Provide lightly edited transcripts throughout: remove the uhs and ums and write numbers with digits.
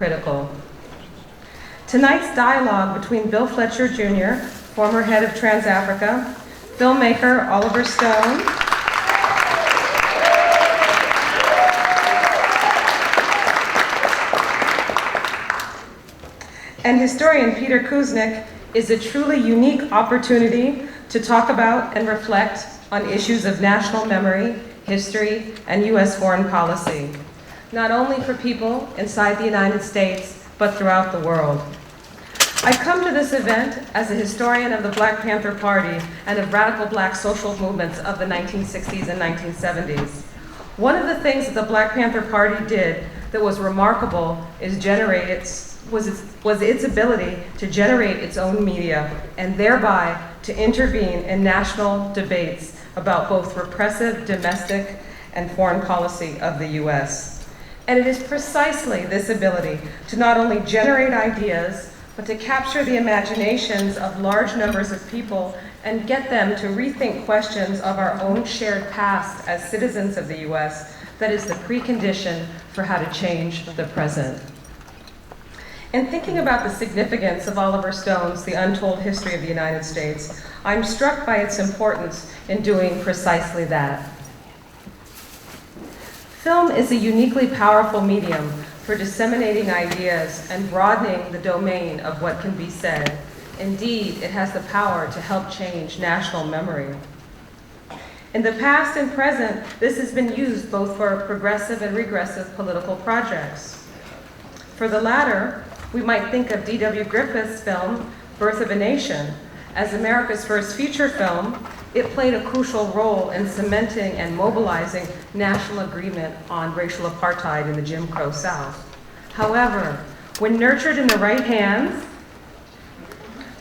critical. Tonight's dialogue between Bill Fletcher Jr., former head of TransAfrica, filmmaker Oliver Stone, and historian Peter Kuznick is a truly unique opportunity to talk about and reflect on issues of national memory, history, and U.S. foreign policy, not only for people inside the United States, but throughout the world. I come to this event as a historian of the Black Panther Party and of radical Black social movements of the 1960s and 1970s. One of the things that the Black Panther Party did that was remarkable was its ability to generate its own media and thereby to intervene in national debates about both repressive domestic and foreign policy of the US. And it is precisely this ability to not only generate ideas, but to capture the imaginations of large numbers of people and get them to rethink questions of our own shared past as citizens of the US that is the precondition for how to change the present. In thinking about the significance of Oliver Stone's The Untold History of the United States, I'm struck by its importance in doing precisely that. Film is a uniquely powerful medium for disseminating ideas and broadening the domain of what can be said. Indeed, it has the power to help change national memory. In the past and present, this has been used both for progressive and regressive political projects. For the latter, we might think of D.W. Griffith's film, Birth of a Nation. As America's first feature film, it played a crucial role in cementing and mobilizing national agreement on racial apartheid in the Jim Crow South. However, when nurtured in the right hands,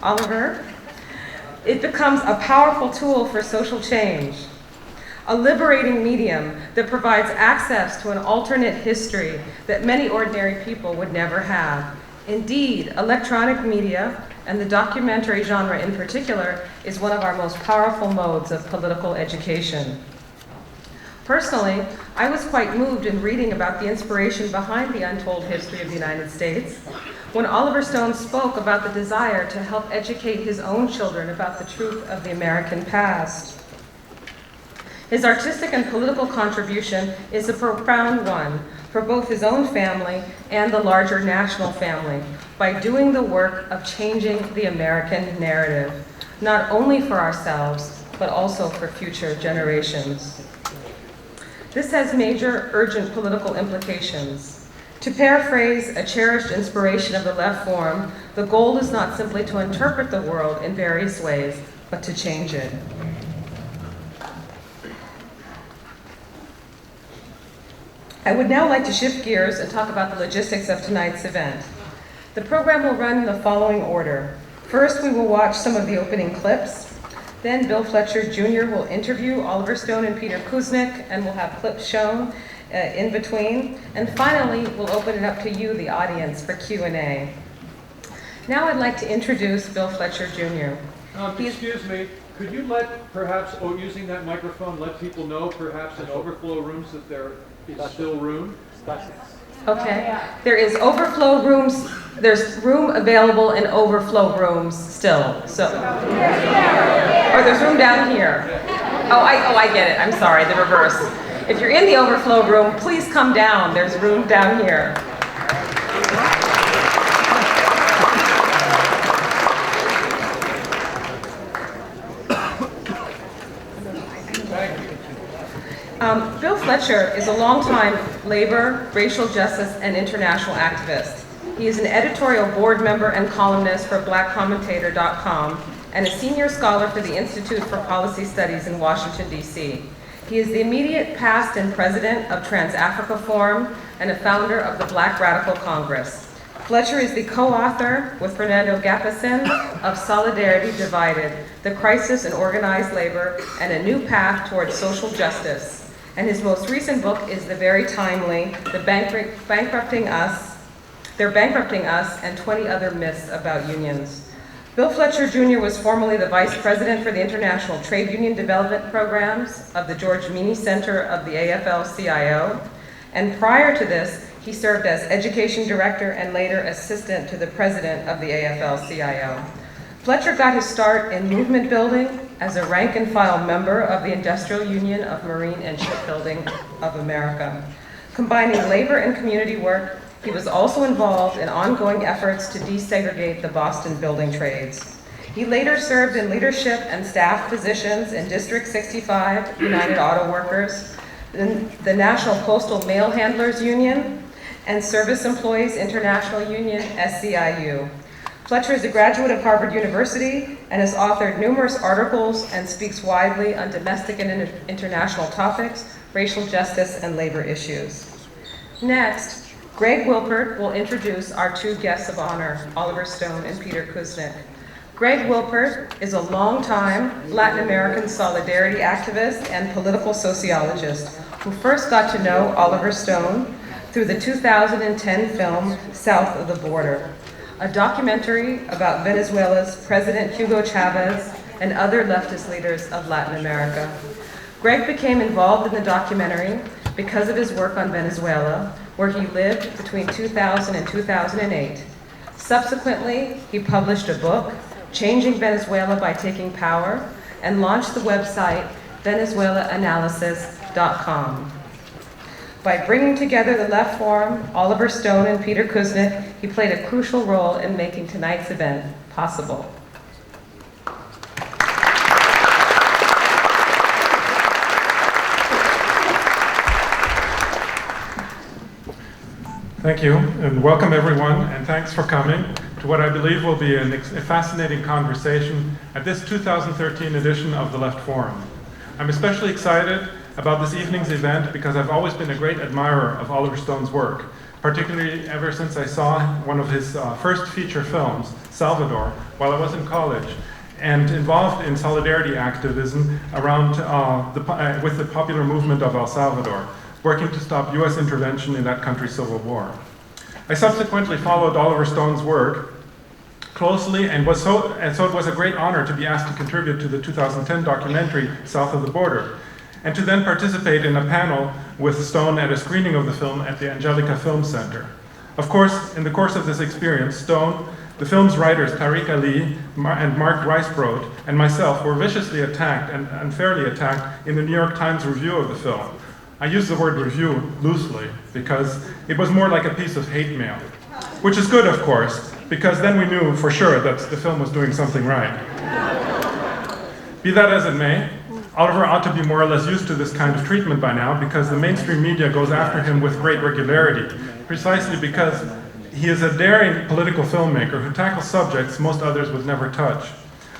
Oliver, it becomes a powerful tool for social change, a liberating medium that provides access to an alternate history that many ordinary people would never have. Indeed, electronic media, and the documentary genre in particular, is one of our most powerful modes of political education. Personally, I was quite moved in reading about the inspiration behind the untold history of the United States when Oliver Stone spoke about the desire to help educate his own children about the truth of the American past. His artistic and political contribution is a profound one for both his own family and the larger national family by doing the work of changing the American narrative, not only for ourselves, but also for future generations. This has major, urgent political implications. To paraphrase a cherished inspiration of the left forum, the goal is not simply to interpret the world in various ways, but to change it. I would now like to shift gears and talk about the logistics of tonight's event. The program will run in the following order. First, we will watch some of the opening clips. Then Bill Fletcher Jr. will interview Oliver Stone and Peter Kuznick, and we'll have clips shown in between. And finally, we'll open it up to you, the audience, for Q&A. Now I'd like to introduce Bill Fletcher Jr. Excuse me, could you perhaps, using that microphone, let people know perhaps in overflow rooms that there is still room? Okay, there is overflow rooms, there's room available in overflow rooms still, so. Or there's room down here. I get it, I'm sorry, the reverse. If you're in the overflow room, please come down, there's room down here. Bill Fletcher is a longtime labor, racial justice, and international activist. He is an editorial board member and columnist for blackcommentator.com and a senior scholar for the Institute for Policy Studies in Washington, D.C. He is the immediate past and president of TransAfrica Forum and a founder of the Black Radical Congress. Fletcher is the co-author with Fernando Gapacin of Solidarity Divided, The Crisis in Organized Labor and a New Path Towards Social Justice. And his most recent book is the very timely, They're Bankrupting Us and 20 Other Myths About Unions. Bill Fletcher Jr. was formerly the vice president for the International Trade Union Development Programs of the George Meany Center of the AFL-CIO. And prior to this, he He served as education director and later assistant to the president of the AFL-CIO. Fletcher got his start in movement building as a rank and file member of the Industrial Union of Marine and Shipbuilding of America. Combining labor and community work, he was also involved in ongoing efforts to desegregate the Boston building trades. He later served in leadership and staff positions in District 65, United Auto Workers, the National Postal Mail Handlers Union, and Service Employees International Union, SCIU. Fletcher is a graduate of Harvard University and has authored numerous articles and speaks widely on domestic and international topics, racial justice, and labor issues. Next, Greg Wilpert will introduce our two guests of honor, Oliver Stone and Peter Kuznick. Greg Wilpert is a longtime Latin American solidarity activist and political sociologist who first got to know Oliver Stone through the 2010 film South of the Border, a documentary about Venezuela's President Hugo Chavez and other leftist leaders of Latin America. Greg became involved in the documentary because of his work on Venezuela, where he lived between 2000 and 2008. Subsequently, he published a book, Changing Venezuela by Taking Power, and launched the website venezuelaanalysis.com. By bringing together the Left Forum, Oliver Stone, and Peter Kuznick, he played a crucial role in making tonight's event possible. Thank you, and welcome everyone, and thanks for coming to what I believe will be a fascinating conversation at this 2013 edition of the Left Forum. I'm especially excited about this evening's event because I've always been a great admirer of Oliver Stone's work, particularly ever since I saw one of his first feature films, Salvador, while I was in college, and involved in solidarity activism around with the popular movement of El Salvador, working to stop US intervention in that country's civil war. I subsequently followed Oliver Stone's work closely and so it was a great honor to be asked to contribute to the 2010 documentary South of the Border, and to then participate in a panel with Stone at a screening of the film at the Angelica Film Center. Of course, in the course of this experience, Stone, the film's writers Tariq Ali and Mark Weisbrod, and myself were viciously attacked and unfairly attacked in the New York Times review of the film. I use the word review loosely because it was more like a piece of hate mail, which is good, of course, because then we knew for sure that the film was doing something right. Be that as it may, Oliver ought to be more or less used to this kind of treatment by now because the mainstream media goes after him with great regularity, precisely because he is a daring political filmmaker who tackles subjects most others would never touch,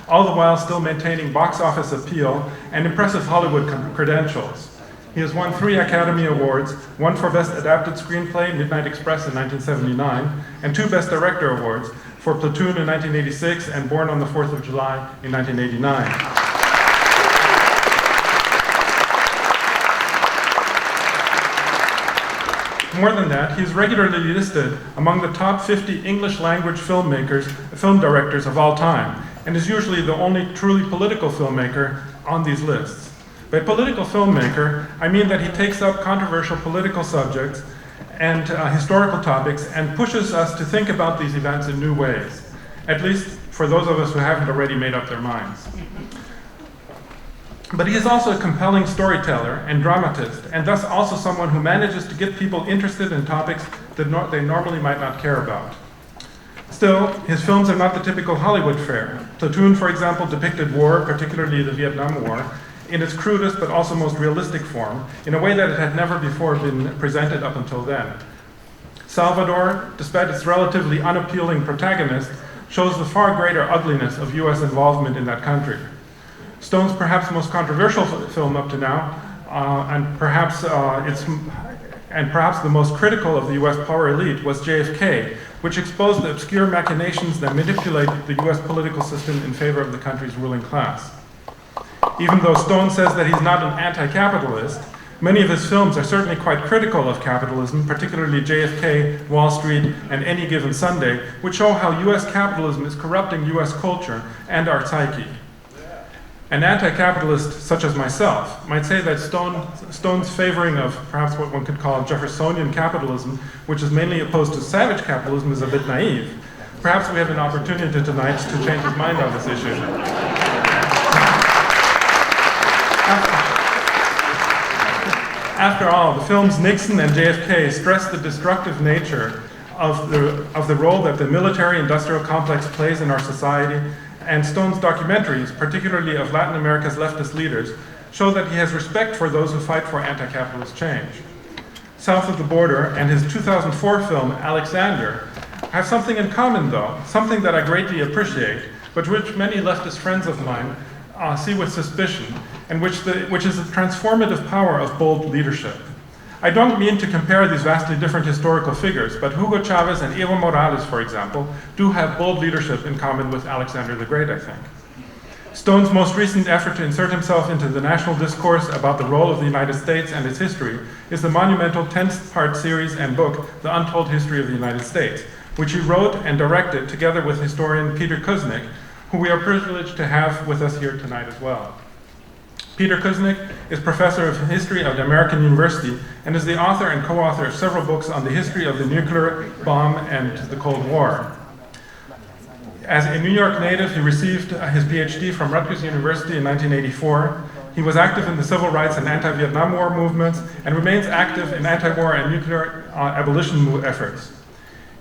all the while still maintaining box office appeal and impressive Hollywood credentials. He has won 3 Academy Awards, one for Best Adapted Screenplay, Midnight Express in 1979, and 2 Best Director Awards for Platoon in 1986 and Born on the 4th of July in 1989. More than that, he is regularly listed among the top 50 English-language film directors of all time, and is usually the only truly political filmmaker on these lists. By political filmmaker, I mean that he takes up controversial political subjects and historical topics and pushes us to think about these events in new ways, at least for those of us who haven't already made up their minds. But he is also a compelling storyteller and dramatist, and thus also someone who manages to get people interested in topics that they normally might not care about. Still, his films are not the typical Hollywood fare. Platoon, for example, depicted war, particularly the Vietnam War, in its crudest but also most realistic form, in a way that it had never before been presented up until then. Salvador, despite its relatively unappealing protagonist, shows the far greater ugliness of US involvement in that country. Stone's perhaps most controversial film up to now, and perhaps the most critical of the US power elite, was JFK, which exposed the obscure machinations that manipulate the US political system in favor of the country's ruling class. Even though Stone says that he's not an anti-capitalist, many of his films are certainly quite critical of capitalism, particularly JFK, Wall Street, and Any Given Sunday, which show how US capitalism is corrupting US culture and our psyche. An anti-capitalist such as myself might say that Stone's favoring of perhaps what one could call Jeffersonian capitalism, which is mainly opposed to savage capitalism, is a bit naive. Perhaps we have an opportunity tonight to change his mind on this issue. After all, the films Nixon and JFK stress the destructive nature of the role that the military-industrial complex plays in our society, and Stone's documentaries, particularly of Latin America's leftist leaders, show that he has respect for those who fight for anti-capitalist change. South of the Border and his 2004 film, Alexander, have something in common though, something that I greatly appreciate, but which many leftist friends of mine see with suspicion, and which is the transformative power of bold leadership. I don't mean to compare these vastly different historical figures, but Hugo Chavez and Evo Morales, for example, do have bold leadership in common with Alexander the Great, I think. Stone's most recent effort to insert himself into the national discourse about the role of the United States and its history is the monumental 10-part series and book, The Untold History of the United States, which he wrote and directed together with historian Peter Kuznick, who we are privileged to have with us here tonight as well. Peter Kuznick is professor of history at American University and is the author and co-author of several books on the history of the nuclear bomb and the Cold War. As a New York native, he received his PhD from Rutgers University in 1984. He was active in the civil rights and anti-Vietnam War movements and remains active in anti-war and nuclear abolition efforts.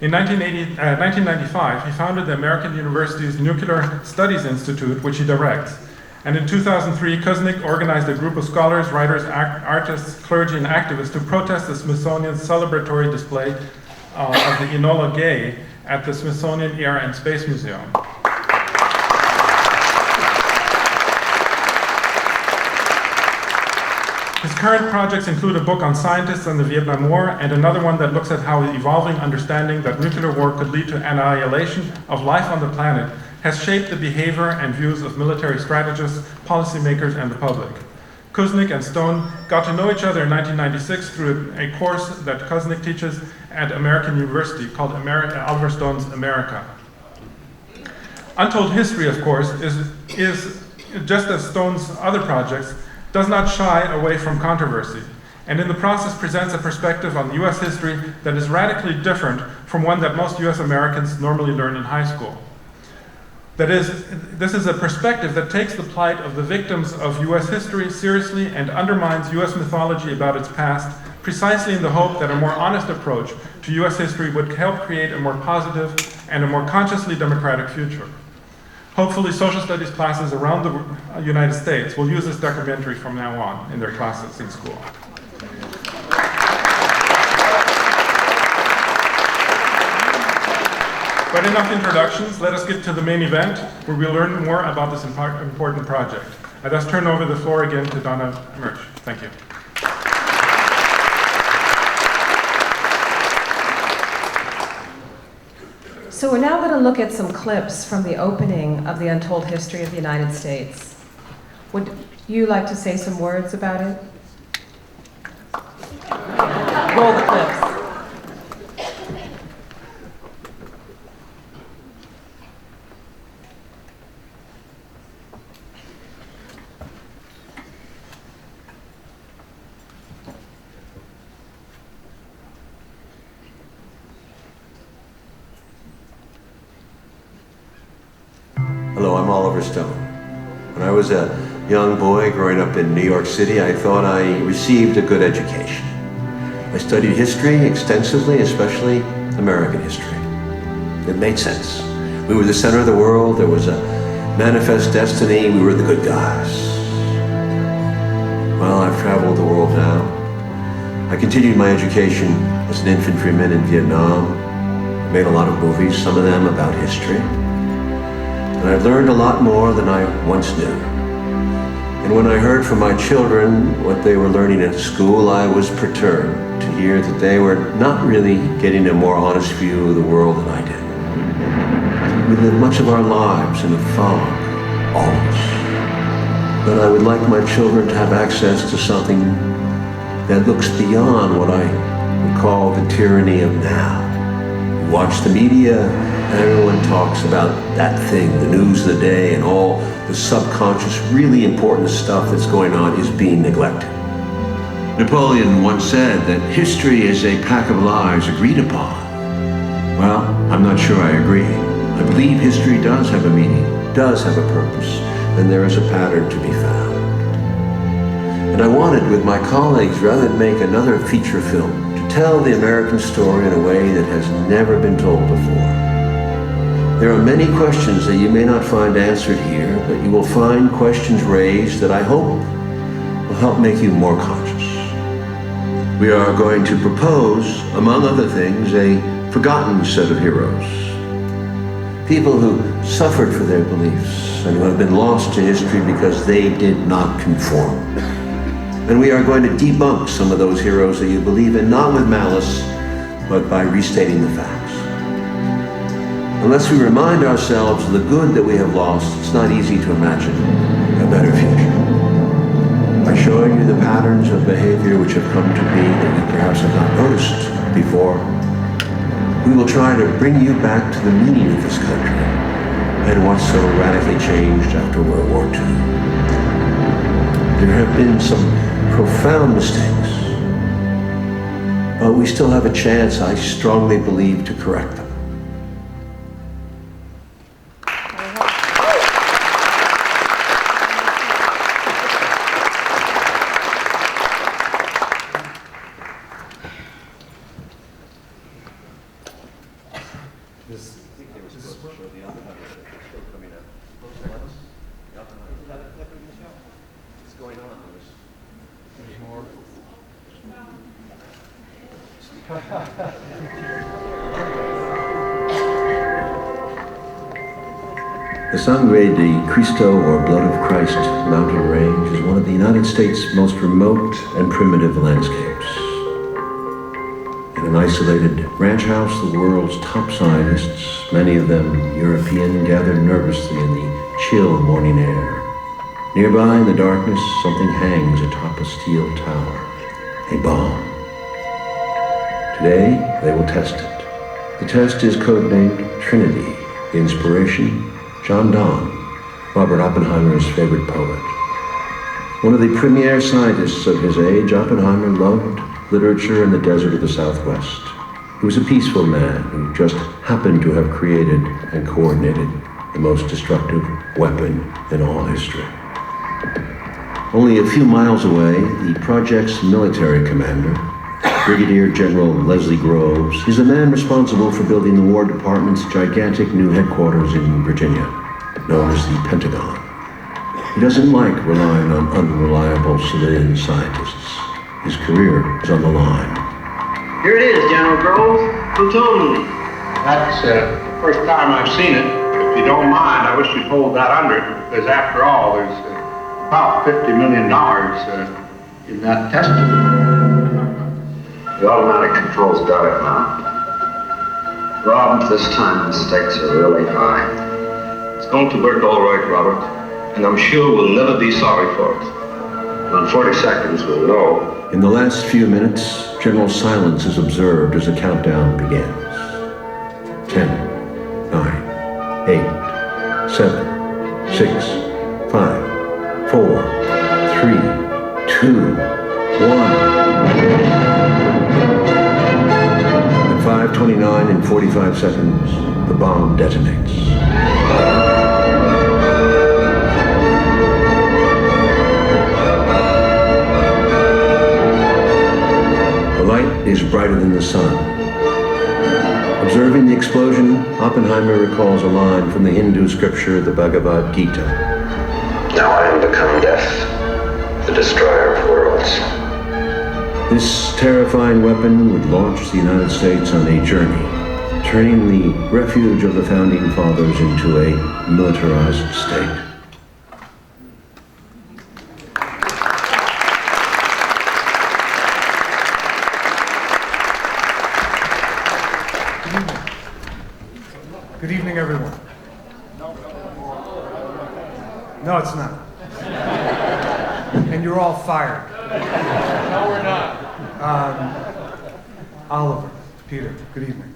In 1995, he founded the American University's Nuclear Studies Institute, which he directs. And in 2003, Kuznick organized a group of scholars, writers, artists, clergy, and activists to protest the Smithsonian's celebratory display of the Enola Gay at the Smithsonian Air and Space Museum. His current projects include a book on scientists and the Vietnam War, and another one that looks at how the evolving understanding that nuclear war could lead to annihilation of life on the planet has shaped the behavior and views of military strategists, policymakers, and the public. Kuznick and Stone got to know each other in 1996 through a course that Kuznick teaches at American University called Oliver Stone's America. Untold History, of course, is just as Stone's other projects, does not shy away from controversy, and in the process presents a perspective on US history that is radically different from one that most US Americans normally learn in high school. That is, this is a perspective that takes the plight of the victims of US history seriously and undermines US mythology about its past, precisely in the hope that a more honest approach to US history would help create a more positive and a more consciously democratic future. Hopefully, social studies classes around the United States will use this documentary from now on in their classes in school. But enough introductions, let us get to the main event, where we'll learn more about this important project. I thus turn over the floor again to Donna Murch. Thank you. So we're now going to look at some clips from the opening of The Untold History of the United States. Would you like to say some words about it? Roll the clips. Hello, I'm Oliver Stone. When I was a young boy growing up in New York City, I thought I received a good education. I studied history extensively, especially American history. It made sense. We were the center of the world, there was a manifest destiny, we were the good guys. Well, I've traveled the world now. I continued my education as an infantryman in Vietnam. I made a lot of movies, some of them about history. And I've learned a lot more than I once knew. And when I heard from my children what they were learning at school, I was perturbed to hear that they were not really getting a more honest view of the world than I did. We live much of our lives in a fog, all of us. But I would like my children to have access to something that looks beyond what I would call the tyranny of now. We watch the media, And everyone talks about that thing, the news of the day, and all the subconscious, really important stuff that's going on is being neglected. Napoleon once said that history is a pack of lies agreed upon. Well, I'm not sure I agree. I believe history does have a meaning, does have a purpose, and there is a pattern to be found. And I wanted, with my colleagues, rather than make another feature film, to tell the American story in a way that has never been told before. There are many questions that you may not find answered here, but you will find questions raised that I hope will help make you more conscious. We are going to propose, among other things, a forgotten set of heroes. People who suffered for their beliefs and who have been lost to history because they did not conform. And we are going to debunk some of those heroes that you believe in, not with malice, but by restating the facts. Unless we remind ourselves of the good that we have lost, it's not easy to imagine a better future. By showing you the patterns of behavior which have come to be that you perhaps have not noticed before, we will try to bring you back to the meaning of this country and what's so radically changed after World War II. There have been some profound mistakes, but we still have a chance, I strongly believe, to correct them. The Sangre de Cristo, or Blood of Christ, mountain range is one of the United States' most remote and primitive landscapes. In an isolated ranch house, the world's top scientists, many of them European, gathered nervously in the chill morning air. Nearby in the darkness, something hangs atop a steel tower, a bomb. Today, they will test it. The test is codenamed Trinity, the inspiration, John Donne, Robert Oppenheimer's favorite poet. One of the premier scientists of his age, Oppenheimer loved literature in the desert of the Southwest. He was a peaceful man who just happened to have created and coordinated the most destructive weapon in all history. Only a few miles away, the project's military commander, Brigadier General Leslie Groves, is the man responsible for building the War Department's gigantic new headquarters in Virginia, known as the Pentagon. He doesn't like relying on unreliable civilian scientists. His career is on the line. Here it is, General Groves. Who told you? That's the first time I've seen it. If you don't mind, I wish you'd hold that under it, because after all, there's about $50 million in that test tube. The automatic controls got it now. Rob, this time the stakes are really high. It's going to work all right, Robert, and I'm sure we'll never be sorry for it. In 40 seconds, we'll know. In the last few minutes, general silence is observed as the countdown begins. 10, 9, 8, 7, 6, 5, 4, 3, 2, 1. At 5:29 and 45 seconds, the bomb detonates. The light is brighter than the sun. Observing the explosion, Oppenheimer recalls a line from the Hindu scripture, the Bhagavad Gita. Now I am become death, the destroyer of worlds. This terrifying weapon would launch the United States on a journey, turning the refuge of the Founding Fathers into a militarized state. Good evening, everyone. No, it's not. And you're all fired. No, we're not. Oliver, Peter, good evening.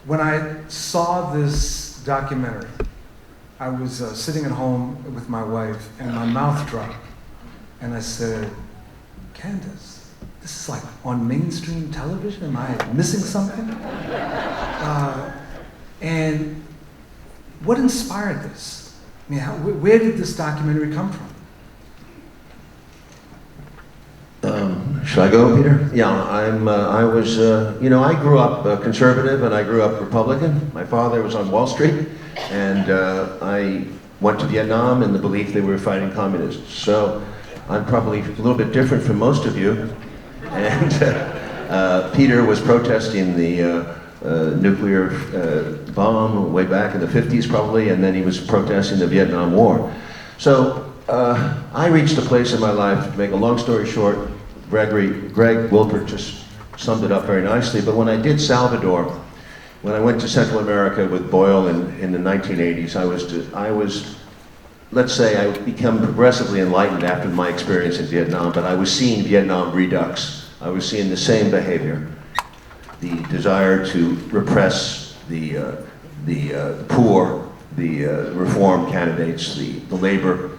When I saw this documentary, I was sitting at home with my wife, and my mouth dropped. And I said, Candace, this is like on mainstream television? Am I missing something? And what inspired this? I mean, where did this documentary come from? Should I go, Peter? Yeah, I was, I grew up conservative and I grew up Republican. My father was on Wall Street, and I went to Vietnam in the belief they were fighting communists. So I'm probably a little bit different from most of you. And Peter was protesting the nuclear bomb way back in the 50s probably, and then he was protesting the Vietnam War. So I reached a place in my life, to make a long story short, Greg Wilpert just summed it up very nicely, but when I did Salvador, when I went to Central America with Boyle in the 1980s, I was, let's say I became progressively enlightened after my experience in Vietnam, but I was seeing Vietnam redux. I was seeing the same behavior, the desire to repress the poor, the reform candidates, the labor,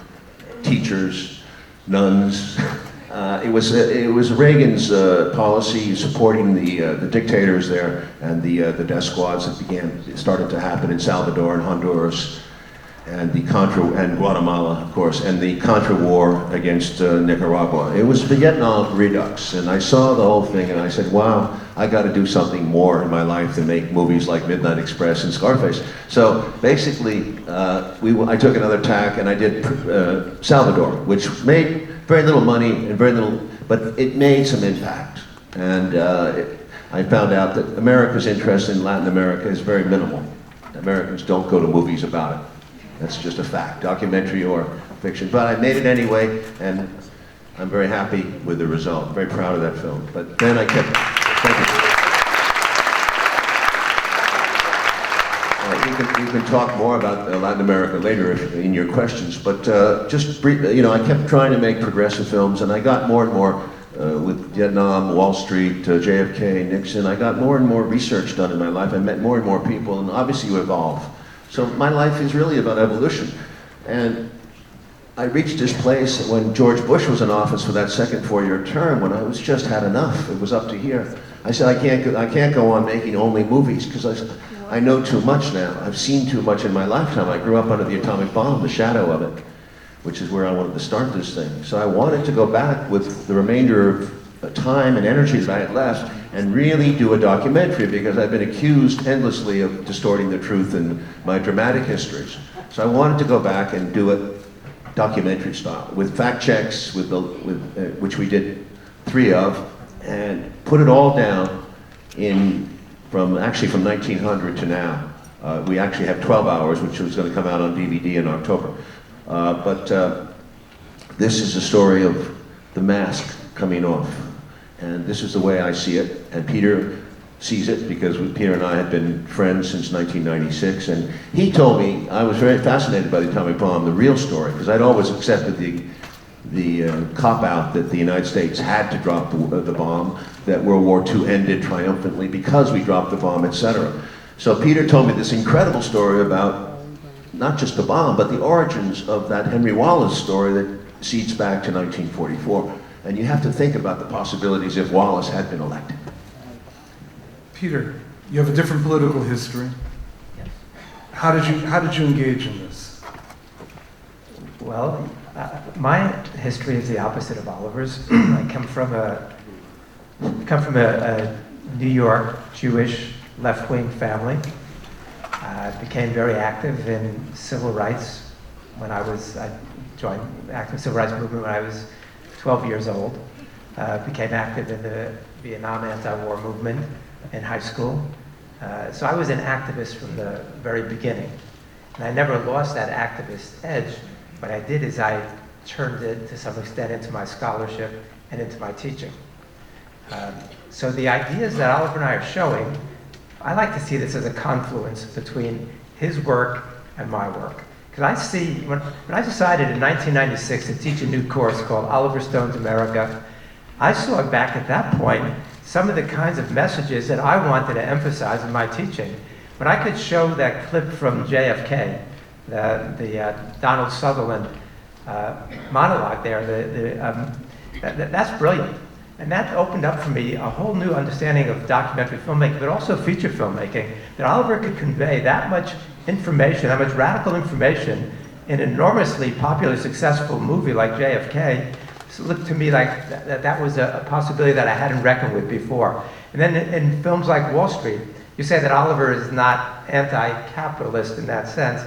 teachers, nuns. It was Reagan's policy supporting the dictators there and the death squads that started to happen in Salvador and Honduras and and Guatemala, of course, and the Contra War against Nicaragua. It was Vietnam redux, and I saw the whole thing and I said, wow, I got to do something more in my life than make movies like Midnight Express and Scarface. So basically, I took another tack and I did Salvador, which made very little money and but it made some impact. And I found out that America's interest in Latin America is very minimal. Americans don't go to movies about it. That's just a fact, documentary or fiction. But I made it anyway, and I'm very happy with the result. Very proud of that film. But then I kept, thank you. We can talk more about Latin America later in your questions, but just brief, I kept trying to make progressive films, and I got more and more with Vietnam, Wall Street, JFK, Nixon. I got more and more research done in my life. I met more and more people, and obviously you evolve. So my life is really about evolution. And I reached this place when George Bush was in office for that second four-year term, when I was just had enough. It was up to here. I said, I can't go on making only movies, because I know too much now. I've seen too much in my lifetime. I grew up under the atomic bomb, the shadow of it, which is where I wanted to start this thing. So I wanted to go back with the remainder of time and energy that I had left and really do a documentary, because I've been accused endlessly of distorting the truth in my dramatic histories. So I wanted to go back and do it documentary style, with fact checks, which we did 3 of, and put it all down from 1900 to now. We actually have 12 hours, which was going to come out on DVD in October. But this is the story of the mask coming off. And this is the way I see it. And Peter sees it, because Peter and I had been friends since 1996. And he told me, I was very fascinated by the atomic bomb, the real story, because I'd always accepted the cop-out that the United States had to drop the bomb, that World War II ended triumphantly because we dropped the bomb, etc. So Peter told me this incredible story about not just the bomb, but the origins of that Henry Wallace story that seeds back to 1944. And you have to think about the possibilities if Wallace had been elected. Peter, you have a different political history. Yes. How did you engage in this? Well, my history is the opposite of Oliver's. I come from a New York Jewish left-wing family. I became very active in civil rights I joined the active civil rights movement when I was 12 years old. Became active in the Vietnam anti-war movement in high school. So I was an activist from the very beginning. And I never lost that activist edge. What I did is I turned it to some extent into my scholarship and into my teaching. So the ideas that Oliver and I are showing, I like to see this as a confluence between his work and my work. Because I see, when I decided in 1996 to teach a new course called Oliver Stone's America, I saw back at that point some of the kinds of messages that I wanted to emphasize in my teaching. when I could show that clip from JFK, the Donald Sutherland monologue there, that's brilliant. And that opened up for me a whole new understanding of documentary filmmaking, but also feature filmmaking, that Oliver could convey that much information, that much radical information in an enormously popular, successful movie like JFK. So it looked to me like that was a possibility that I hadn't reckoned with before. And then in films like Wall Street, you say that Oliver is not anti-capitalist in that sense,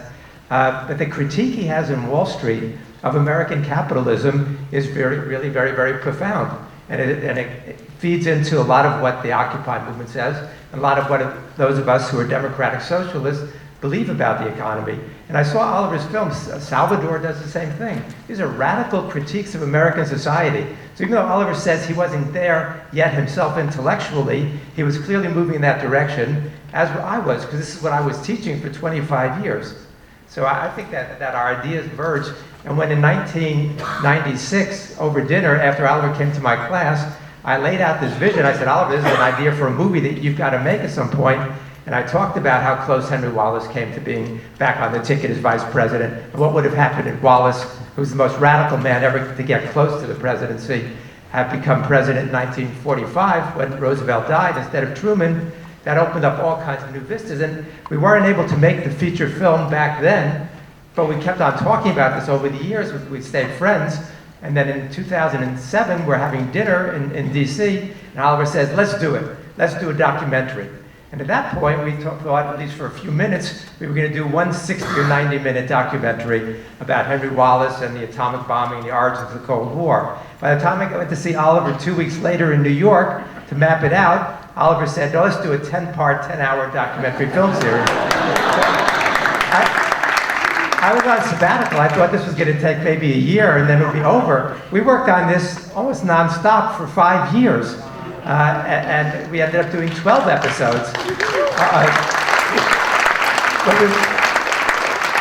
but the critique he has in Wall Street of American capitalism is really very profound. And it feeds into a lot of what the Occupy movement says, and a lot of what those of us who are democratic socialists believe about the economy. And I saw Oliver's films. Salvador does the same thing. These are radical critiques of American society. So even though Oliver says he wasn't there yet himself intellectually, he was clearly moving in that direction, as I was, because this is what I was teaching for 25 years. So I think that our ideas merged. And when in 1996, over dinner, after Oliver came to my class, I laid out this vision. I said, Oliver, this is an idea for a movie that you've got to make at some point. And I talked about how close Henry Wallace came to being back on the ticket as vice president, and what would have happened if Wallace, who was the most radical man ever to get close to the presidency, had become president in 1945 when Roosevelt died instead of Truman. That opened up all kinds of new vistas. And we weren't able to make the feature film back then, but we kept on talking about this over the years. We stayed friends. And then in 2007, we're having dinner in DC, and Oliver says, let's do it. Let's do a documentary. And at that point, we thought, at least for a few minutes, we were going to do one 60 or 90-minute documentary about Henry Wallace and the atomic bombing and the origins of the Cold War. By the time I went to see Oliver 2 weeks later in New York to map it out, Oliver said, no, let's do a 10-part, 10-hour documentary film series. I was on sabbatical. I thought this was going to take maybe a year and then it would be over. We worked on this almost nonstop for 5 years. And we ended up doing 12 episodes.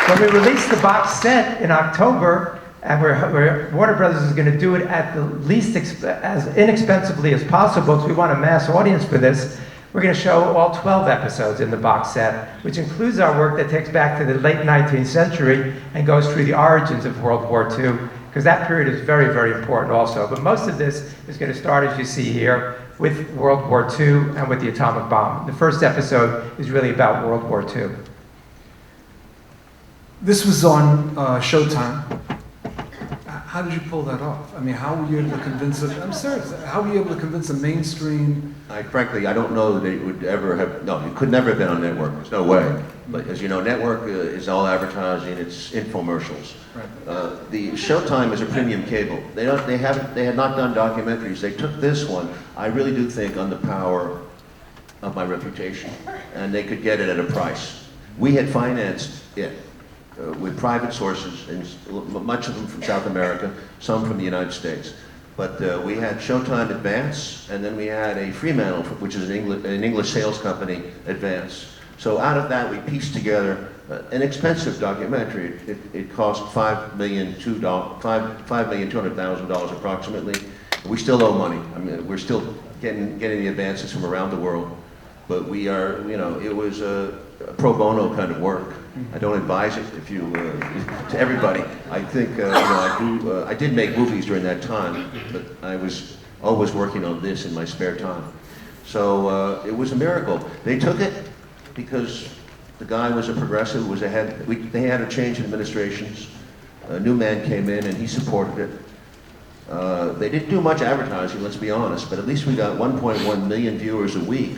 When we released the box set in October, and Warner Brothers is going to do it at the least as inexpensively as possible, because we want a mass audience for this, we're going to show all 12 episodes in the box set, which includes our work that takes back to the late 19th century and goes through the origins of World War II, because that period is very important also. But most of this is going to start, as you see here, with World War II and with the atomic bomb. The first episode is really about World War II. This was on Showtime. How did you pull that off? I mean, how were you able to convince I'm serious, how were you able to convince a mainstream? Frankly, I don't know that it would ever have, no, it could never have been on network, there's no way. But as you know, network is all advertising, it's infomercials. Right. The Showtime is a premium cable. They had not done documentaries. They took this one, I really do think, on the power of my reputation. And they could get it at a price. We had financed it. With private sources, and much of them from South America, some from the United States. But we had Showtime Advance, and then we had a Fremantle, which is an English sales company, Advance. So out of that, we pieced together an expensive documentary. It cost $5,200,000 approximately. We still owe money. I mean, we're still getting the advances from around the world. But we are, you know, it was a pro bono kind of work. I don't advise it if you to everybody. I think you know, I did make movies during that time, but I was always working on this in my spare time. So it was a miracle. They took it because the guy was a progressive. Was ahead. They had a change in administrations. A new man came in and he supported it. They didn't do much advertising, let's be honest, but at least we got 1.1 million viewers a week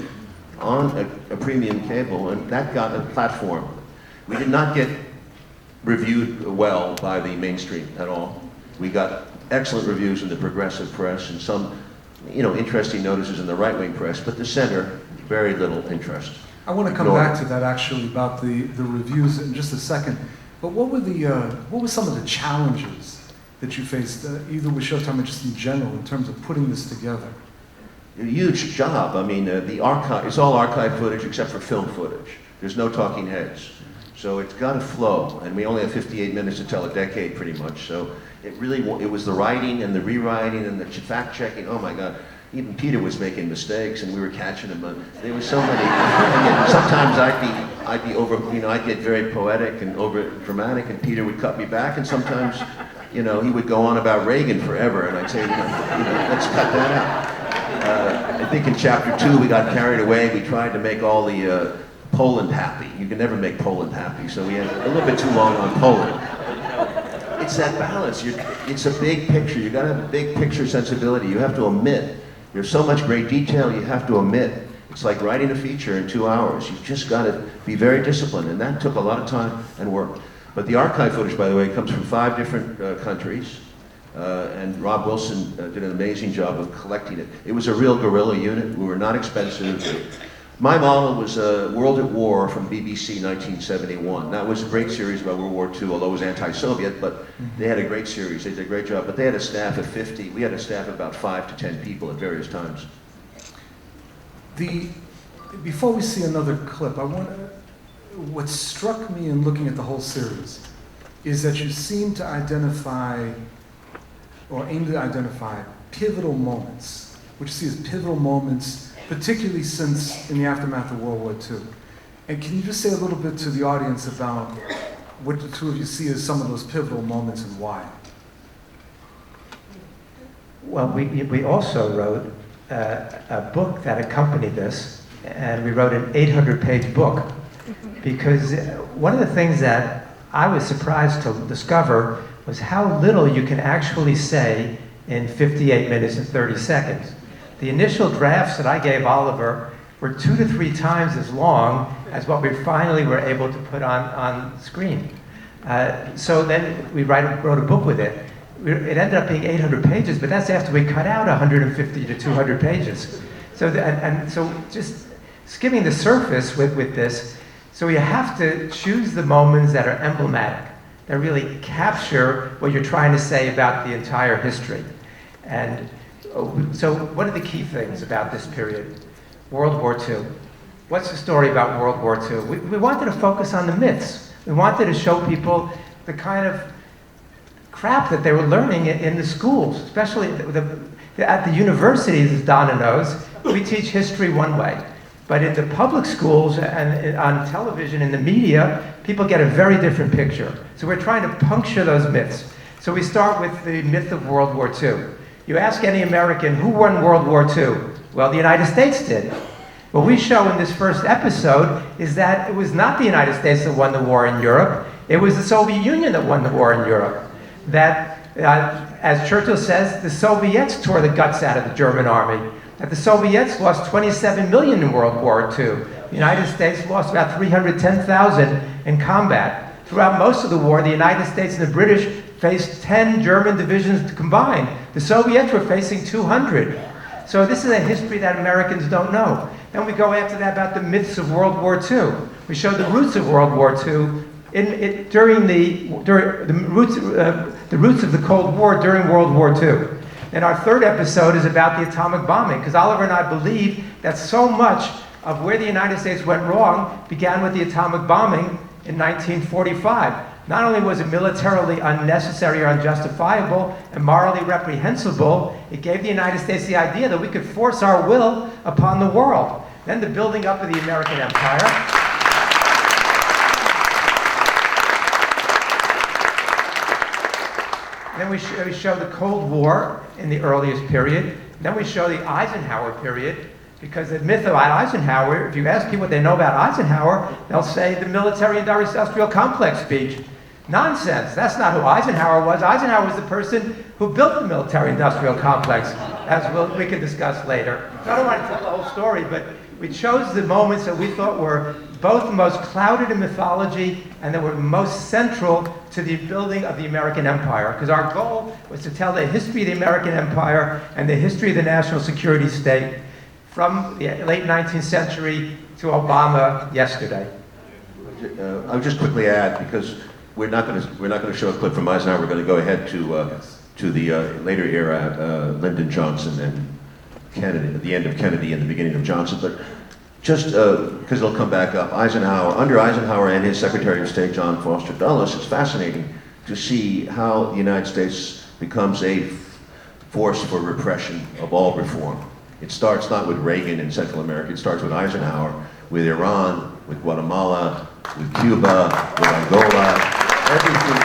on a premium cable, and that got a platform. We did not get reviewed well by the mainstream at all. We got excellent reviews in the progressive press and some, you know, interesting notices in the right-wing press, but the center, very little interest. I want to come back to that actually about the reviews in just a second. But what were some of the challenges that you faced, either with Showtime or just in general, in terms of putting this together? A huge job. I mean, the archive, it's all archive footage except for film footage. There's no talking heads. So it's got to flow, and we only have 58 minutes to tell a decade pretty much. So it was the writing and the rewriting and the fact-checking. Oh my God, even Peter was making mistakes and we were catching him. There were so many, sometimes I'd be I'd be I'd get very poetic and over dramatic, and Peter would cut me back, and sometimes, he would go on about Reagan forever, and I'd say, let's cut that out. I think in chapter 2 we got carried away. We tried to make all the Poland happy. You can never make Poland happy, so we had a little bit too long on Poland. It's that balance. It's a big picture. You got to have a big picture sensibility. You have to omit. There's so much great detail you have to omit. It's like writing a feature in 2 hours. You've just got to be very disciplined, and that took a lot of time and work. But the archive footage, by the way, comes from 5 different countries, and Rob Wilson did an amazing job of collecting it. It was a real guerrilla unit. We were not expensive. My model was World at War from BBC 1971. That was a great series about World War II, although it was anti-Soviet, but they had a great series. They did a great job. But they had a staff of 50. We had a staff of about 5 to 10 people at various times. Before we see another clip, what struck me in looking at the whole series is that you seem to identify, or aim to identify, pivotal moments, which you see as pivotal moments, particularly since in the aftermath of World War II. And can you just say a little bit to the audience about what the two of you see as some of those pivotal moments and why? Well, we also wrote a book that accompanied this, and we wrote an 800-page book, because one of the things that I was surprised to discover was how little you can actually say in 58 minutes and 30 seconds. The initial drafts that I gave Oliver were 2 to 3 times as long as what we finally were able to put on screen. So then we wrote a book with it. It ended up being 800 pages, but that's after we cut out 150 to 200 pages. So, so just skimming the surface with this, so you have to choose the moments that are emblematic, that really capture what you're trying to say about the entire history. And so what are the key things about this period? World War II. What's the story about World War II? We wanted to focus on the myths. We wanted to show people the kind of crap that they were learning in the schools, especially at the universities, as Donna knows. We teach history one way. But in the public schools and on television, in the media, people get a very different picture. So we're trying to puncture those myths. So we start with the myth of World War II. You ask any American, who won World War II? Well, the United States did. What we show in this first episode is that it was not the United States that won the war in Europe. It was the Soviet Union that won the war in Europe. That, as Churchill says, the Soviets tore the guts out of the German army. That the Soviets lost 27 million in World War II. The United States lost about 310,000 in combat. Throughout most of the war, the United States and the British faced 10 German divisions combined. The Soviets were facing 200. So this is a history that Americans don't know. Then we go after that about the myths of World War II. We show the roots of World War II during the roots of the Cold War during World War II. And our third episode is about the atomic bombing, because Oliver and I believe that so much of where the United States went wrong began with the atomic bombing in 1945. Not only was it militarily unnecessary or unjustifiable and morally reprehensible, it gave the United States the idea that we could force our will upon the world. Then the building up of the American empire. Then we show the Cold War in the earliest period. Then we show the Eisenhower period, because the myth about Eisenhower, if you ask people what they know about Eisenhower, they'll say the military-industrial complex speech. Nonsense. That's not who Eisenhower was. Eisenhower was the person who built the military-industrial complex, as we can discuss later. So I don't want to tell the whole story, but we chose the moments that we thought were both the most clouded in mythology and that were most central to the building of the American empire. Because our goal was to tell the history of the American empire and the history of the national security state from the late 19th century to Obama yesterday. I'll just quickly add, because we're not going to show a clip from Eisenhower. We're going to go ahead to the later era, Lyndon Johnson and Kennedy, at the end of Kennedy and the beginning of Johnson. But just because it'll come back up, under Eisenhower and his Secretary of State, John Foster Dulles, it's fascinating to see how the United States becomes a force for repression of all reform. It starts not with Reagan in Central America, it starts with Eisenhower, with Iran, with Guatemala, with Cuba, with Angola, everything,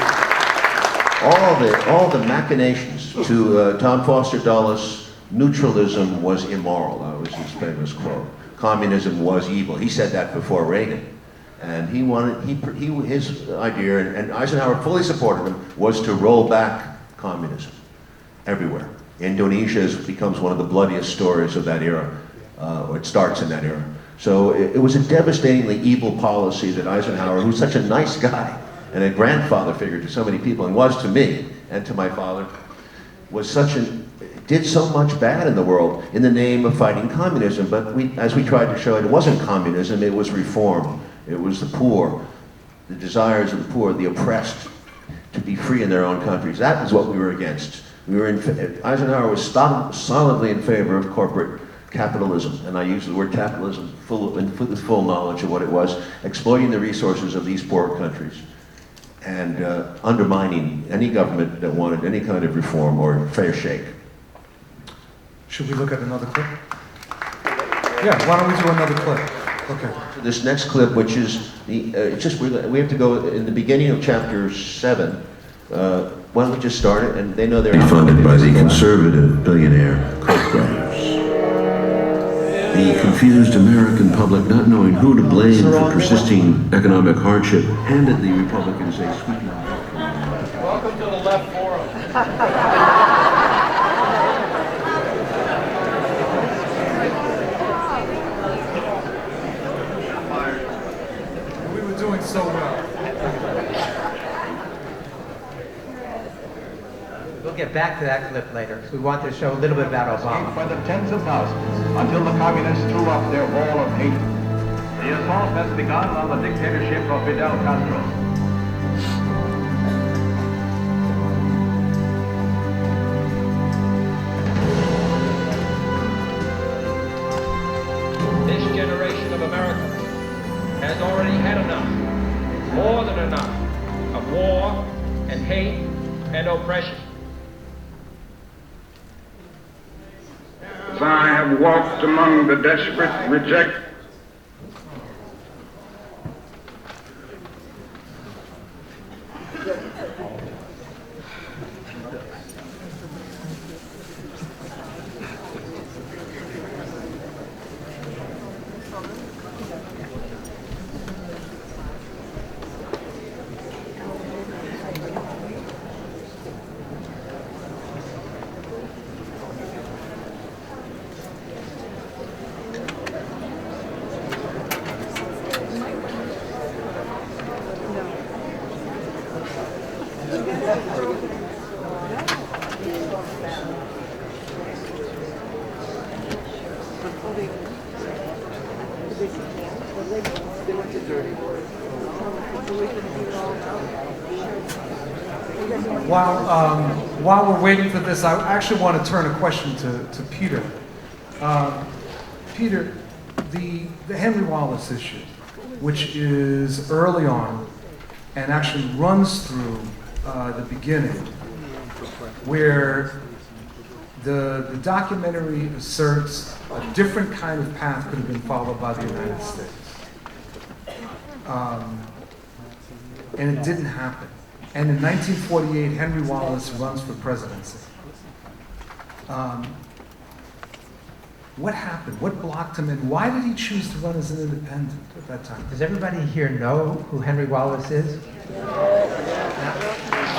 all the machinations. To Tom Foster Dulles, neutralism was immoral. That was his famous quote. Communism was evil. He said that before Reagan. And his idea, and Eisenhower fully supported him, was to roll back communism everywhere. Indonesia becomes one of the bloodiest stories of that era, or it starts in that era. So it was a devastatingly evil policy that Eisenhower, who's such a nice guy and a grandfather figure to so many people, and was to me and to my father, did so much bad in the world in the name of fighting communism. But as we tried to show, it wasn't communism, it was reform. It was the poor, the desires of the poor, the oppressed, to be free in their own countries. That is what we were against. Eisenhower was solidly in favor of corporate capitalism, and I use the word capitalism with full knowledge of what it was, exploiting the resources of these poor countries and undermining any government that wanted any kind of reform or fair shake. Should we look at another clip? Yeah, why don't we do another clip? Okay. This next clip, which is we have to go in the beginning of chapter 7. Why don't we just start it? And they know they're funded by the conservative billionaire Koch brothers. The confused American public, not knowing who to blame for persisting economic hardship, handed the Republicans a sweet life. Welcome to the Left Forum. We were doing so well. We'll get back to that clip later. We want to show a little bit about Obama. By the tens of thousands, until the communists threw up their wall of hate. The assault has begun on the dictatorship of Fidel Castro. This generation of Americans has already had enough, more than enough, of war and hate and oppression. As I have walked among the desperate, rejected, While we're waiting for this, I actually want to turn a question to Peter. Peter, the Henry Wallace issue, which is early on and actually runs through the beginning, where the documentary asserts a different kind of path could have been followed by the United States. And it didn't happen. And in 1948, Henry Wallace runs for presidency. What happened? What blocked him? And why did he choose to run as an independent at that time? Does everybody here know who Henry Wallace is?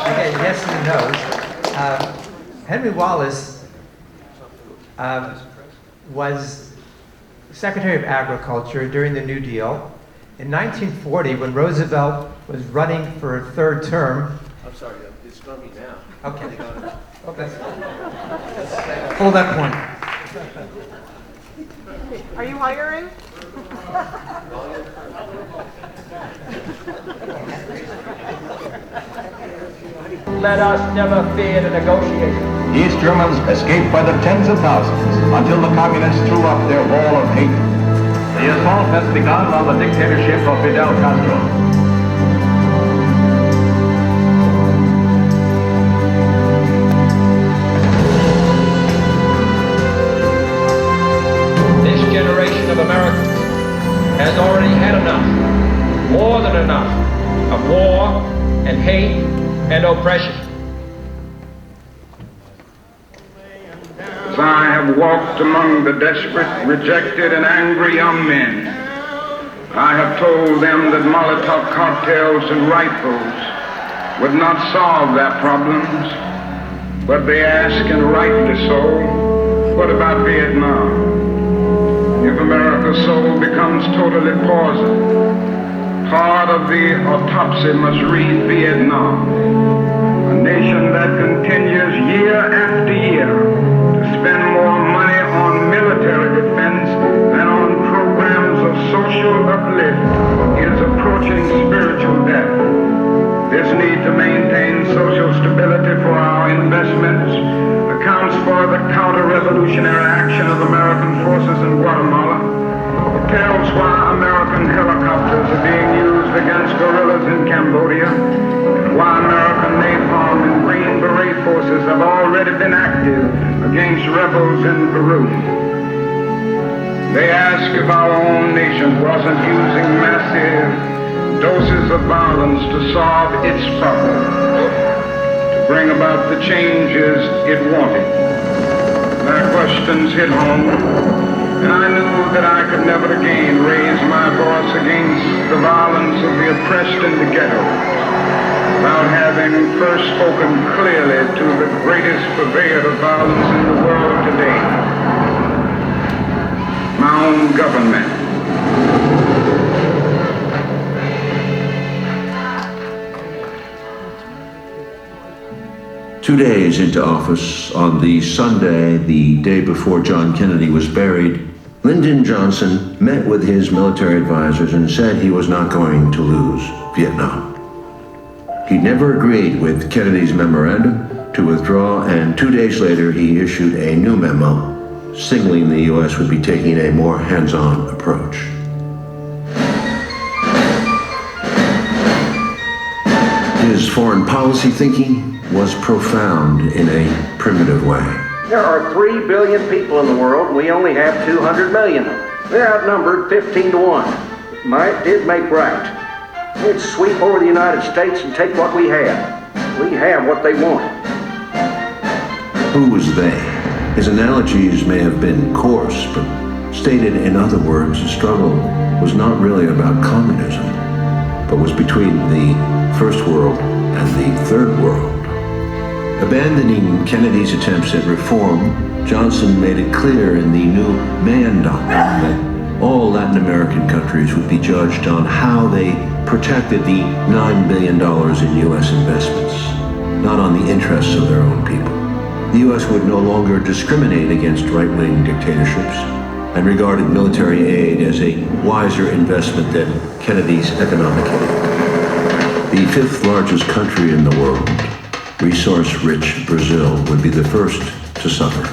Okay, yes and no's. Henry Wallace was Secretary of Agriculture during the New Deal. In 1940, when Roosevelt was running for a third term... I'm sorry, it's from me now. Okay. Hold that point. Are you hiring? Let us never fear to negotiate. East Germans escaped by the tens of thousands until the communists threw up their wall of hate. The assault has begun on the dictatorship of Fidel Castro. This generation of Americans has already had enough, hate, and oppression. As I have walked among the desperate, rejected, and angry young men, I have told them that Molotov cocktails and rifles would not solve their problems, but they ask, and rightly so, what about Vietnam? If America's soul becomes totally poisoned, part of the autopsy must read Vietnam, a nation that continues year after year to spend more money on military defense than on programs of social uplift is approaching spiritual death. This need to maintain social stability for our investments accounts for the counter-revolutionary action of American forces in Guatemala. It tells why American helicopters are being used against guerrillas in Cambodia, and why American napalm and Green Beret forces have already been active against rebels in Peru. They ask if our own nation wasn't using massive doses of violence to solve its problems, to bring about the changes it wanted. My questions hit home, and I knew that I could never again raise my voice against the violence of the oppressed in the ghettos without having first spoken clearly to the greatest purveyor of violence in the world today, my own government. 2 days into office, on the Sunday, the day before John Kennedy was buried, Lyndon Johnson met with his military advisors and said he was not going to lose Vietnam. He never agreed with Kennedy's memorandum to withdraw, and 2 days later he issued a new memo signaling the U.S. would be taking a more hands-on approach. His foreign policy thinking was profound in a primitive way. There are 3 billion people in the world, and we only have 200 million of them. They're outnumbered 15 to 1. Might did make right. They'd sweep over the United States and take what we have. We have what they want. Who was they? His analogies may have been coarse, but stated in other words, the struggle was not really about communism, but was between the First World and the Third World. Abandoning Kennedy's attempts at reform, Johnson made it clear in the new Mann Doctrine that all Latin American countries would be judged on how they protected the $9 billion in U.S. investments, not on the interests of their own people. The U.S. would no longer discriminate against right-wing dictatorships and regarded military aid as a wiser investment than Kennedy's economic aid. The fifth largest country in the world, resource-rich Brazil, would be the first to suffer.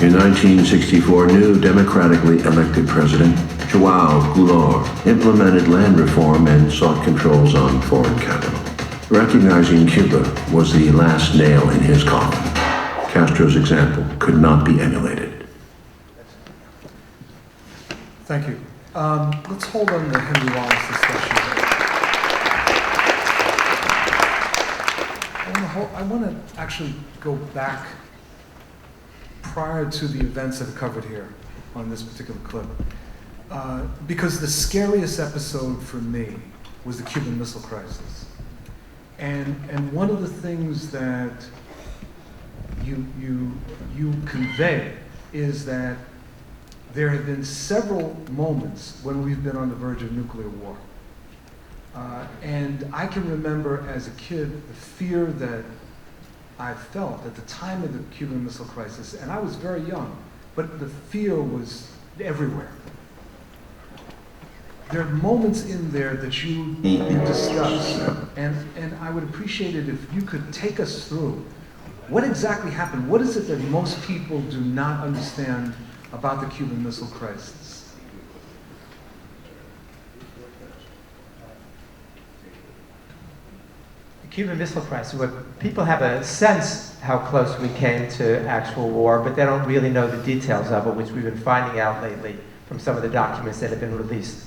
In 1964, new democratically elected President João Goulart implemented land reform and sought controls on foreign capital. Recognizing Cuba was the last nail in his coffin. Castro's example could not be emulated. Thank you. Let's hold on the Henry Wallace discussion. I want to actually go back prior to the events that are covered here on this particular clip. Because the scariest episode for me was the Cuban Missile Crisis. And one of the things that you convey is that there have been several moments when we've been on the verge of nuclear war. And I can remember as a kid the fear that I felt at the time of the Cuban Missile Crisis, and I was very young, but the fear was everywhere. There are moments in there that you discuss, and I would appreciate it if you could take us through what exactly happened. What is it that most people do not understand about the Cuban Missile Crisis? Cuban Missile Crisis, where people have a sense how close we came to actual war, but they don't really know the details of it, which we've been finding out lately from some of the documents that have been released.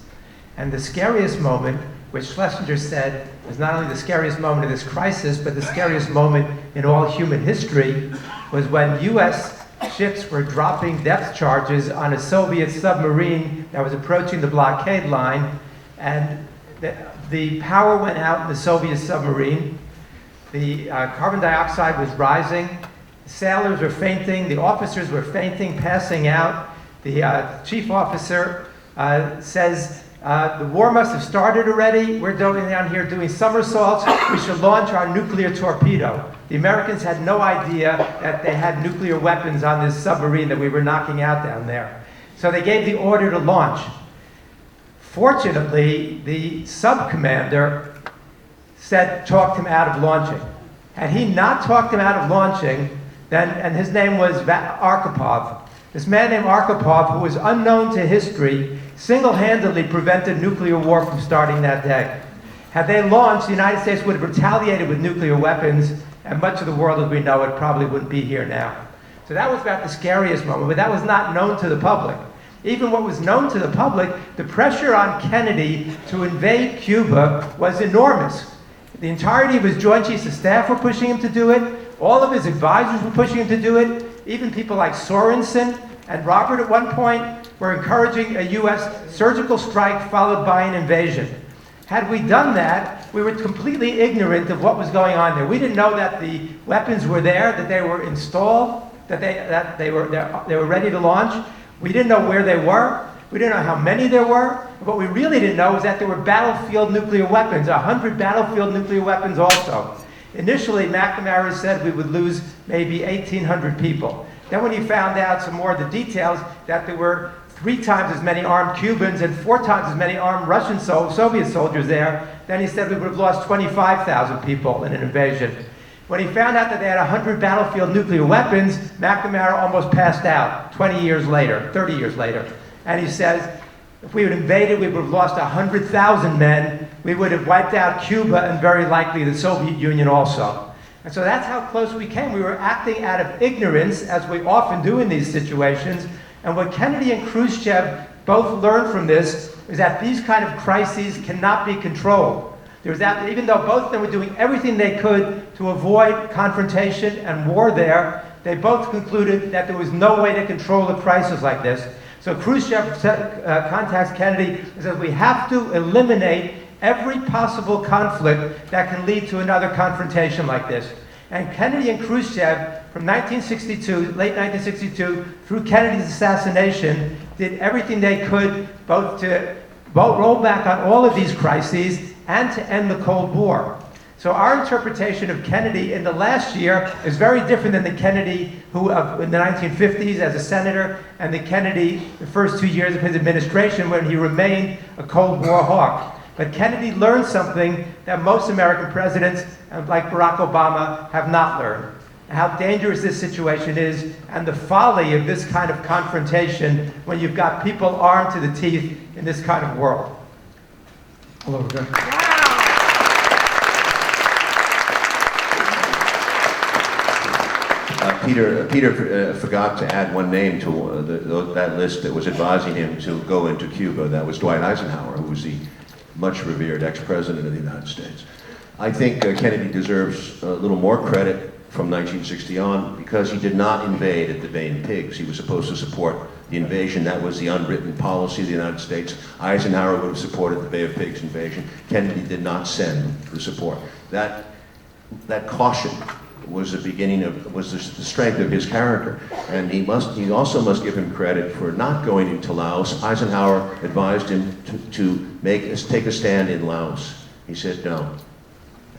And the scariest moment which Schlesinger said was not only the scariest moment of this crisis, but the scariest moment in all human history, was when U.S. ships were dropping depth charges on a Soviet submarine that was approaching the blockade line, and the power went out in the Soviet submarine. The carbon dioxide was rising. The sailors were fainting. The officers were fainting, passing out. The chief officer says, the war must have started already. We're down here doing somersaults. We should launch our nuclear torpedo. The Americans had no idea that they had nuclear weapons on this submarine that we were knocking out down there. So they gave the order to launch. Fortunately, the sub-commander talked him out of launching. Had he not talked him out of launching, then, and his name was Arkhipov. This man named Arkhipov, who was unknown to history, single-handedly prevented nuclear war from starting that day. Had they launched, the United States would have retaliated with nuclear weapons, and much of the world as we know it probably wouldn't be here now. So that was about the scariest moment, but that was not known to the public. Even what was known to the public, the pressure on Kennedy to invade Cuba was enormous. The entirety of his Joint Chiefs of Staff were pushing him to do it. All of his advisors were pushing him to do it. Even people like Sorensen and Robert at one point were encouraging a U.S. surgical strike followed by an invasion. Had we done that, we were completely ignorant of what was going on there. We didn't know that the weapons were there, that they were installed, that they were ready to launch. We didn't know where they were. We didn't know how many there were. What we really didn't know was that there were battlefield nuclear weapons, 100 battlefield nuclear weapons also. Initially, McNamara said we would lose maybe 1,800 people. Then when he found out some more of the details, that there were 3 times as many armed Cubans and 4 times as many armed Russian Soviet soldiers there, then he said we would have lost 25,000 people in an invasion. When he found out that they had 100 battlefield nuclear weapons, McNamara almost passed out 20 years later, 30 years later. And he says, if we had invaded, we would have lost 100,000 men. We would have wiped out Cuba and very likely the Soviet Union also. And so that's how close we came. We were acting out of ignorance, as we often do in these situations. And what Kennedy and Khrushchev both learned from this is that these kind of crises cannot be controlled. Even though both of them were doing everything they could to avoid confrontation and war there, they both concluded that there was no way to control a crisis like this. So Khrushchev contacts Kennedy and says, we have to eliminate every possible conflict that can lead to another confrontation like this. And Kennedy and Khrushchev, from 1962, late 1962, through Kennedy's assassination, did everything they could both to roll back on all of these crises and to end the Cold War. So our interpretation of Kennedy in the last year is very different than the Kennedy who in the 1950s as a senator and the Kennedy the first 2 years of his administration when he remained a Cold War hawk. But Kennedy learned something that most American presidents, like Barack Obama, have not learned. How dangerous this situation is and the folly of this kind of confrontation when you've got people armed to the teeth in this kind of world. Hello, again. Peter forgot to add one name to that list that was advising him to go into Cuba. That was Dwight Eisenhower, who was the much revered ex-president of the United States. I think Kennedy deserves a little more credit from 1960 on because he did not invade at the Bay of Pigs. He was supposed to support the invasion. That was the unwritten policy of the United States. Eisenhower would have supported the Bay of Pigs invasion. Kennedy did not send the support. That caution was the beginning of, was the strength of his character. And he also must give him credit for not going into Laos. Eisenhower advised him to take a stand in Laos. He said no.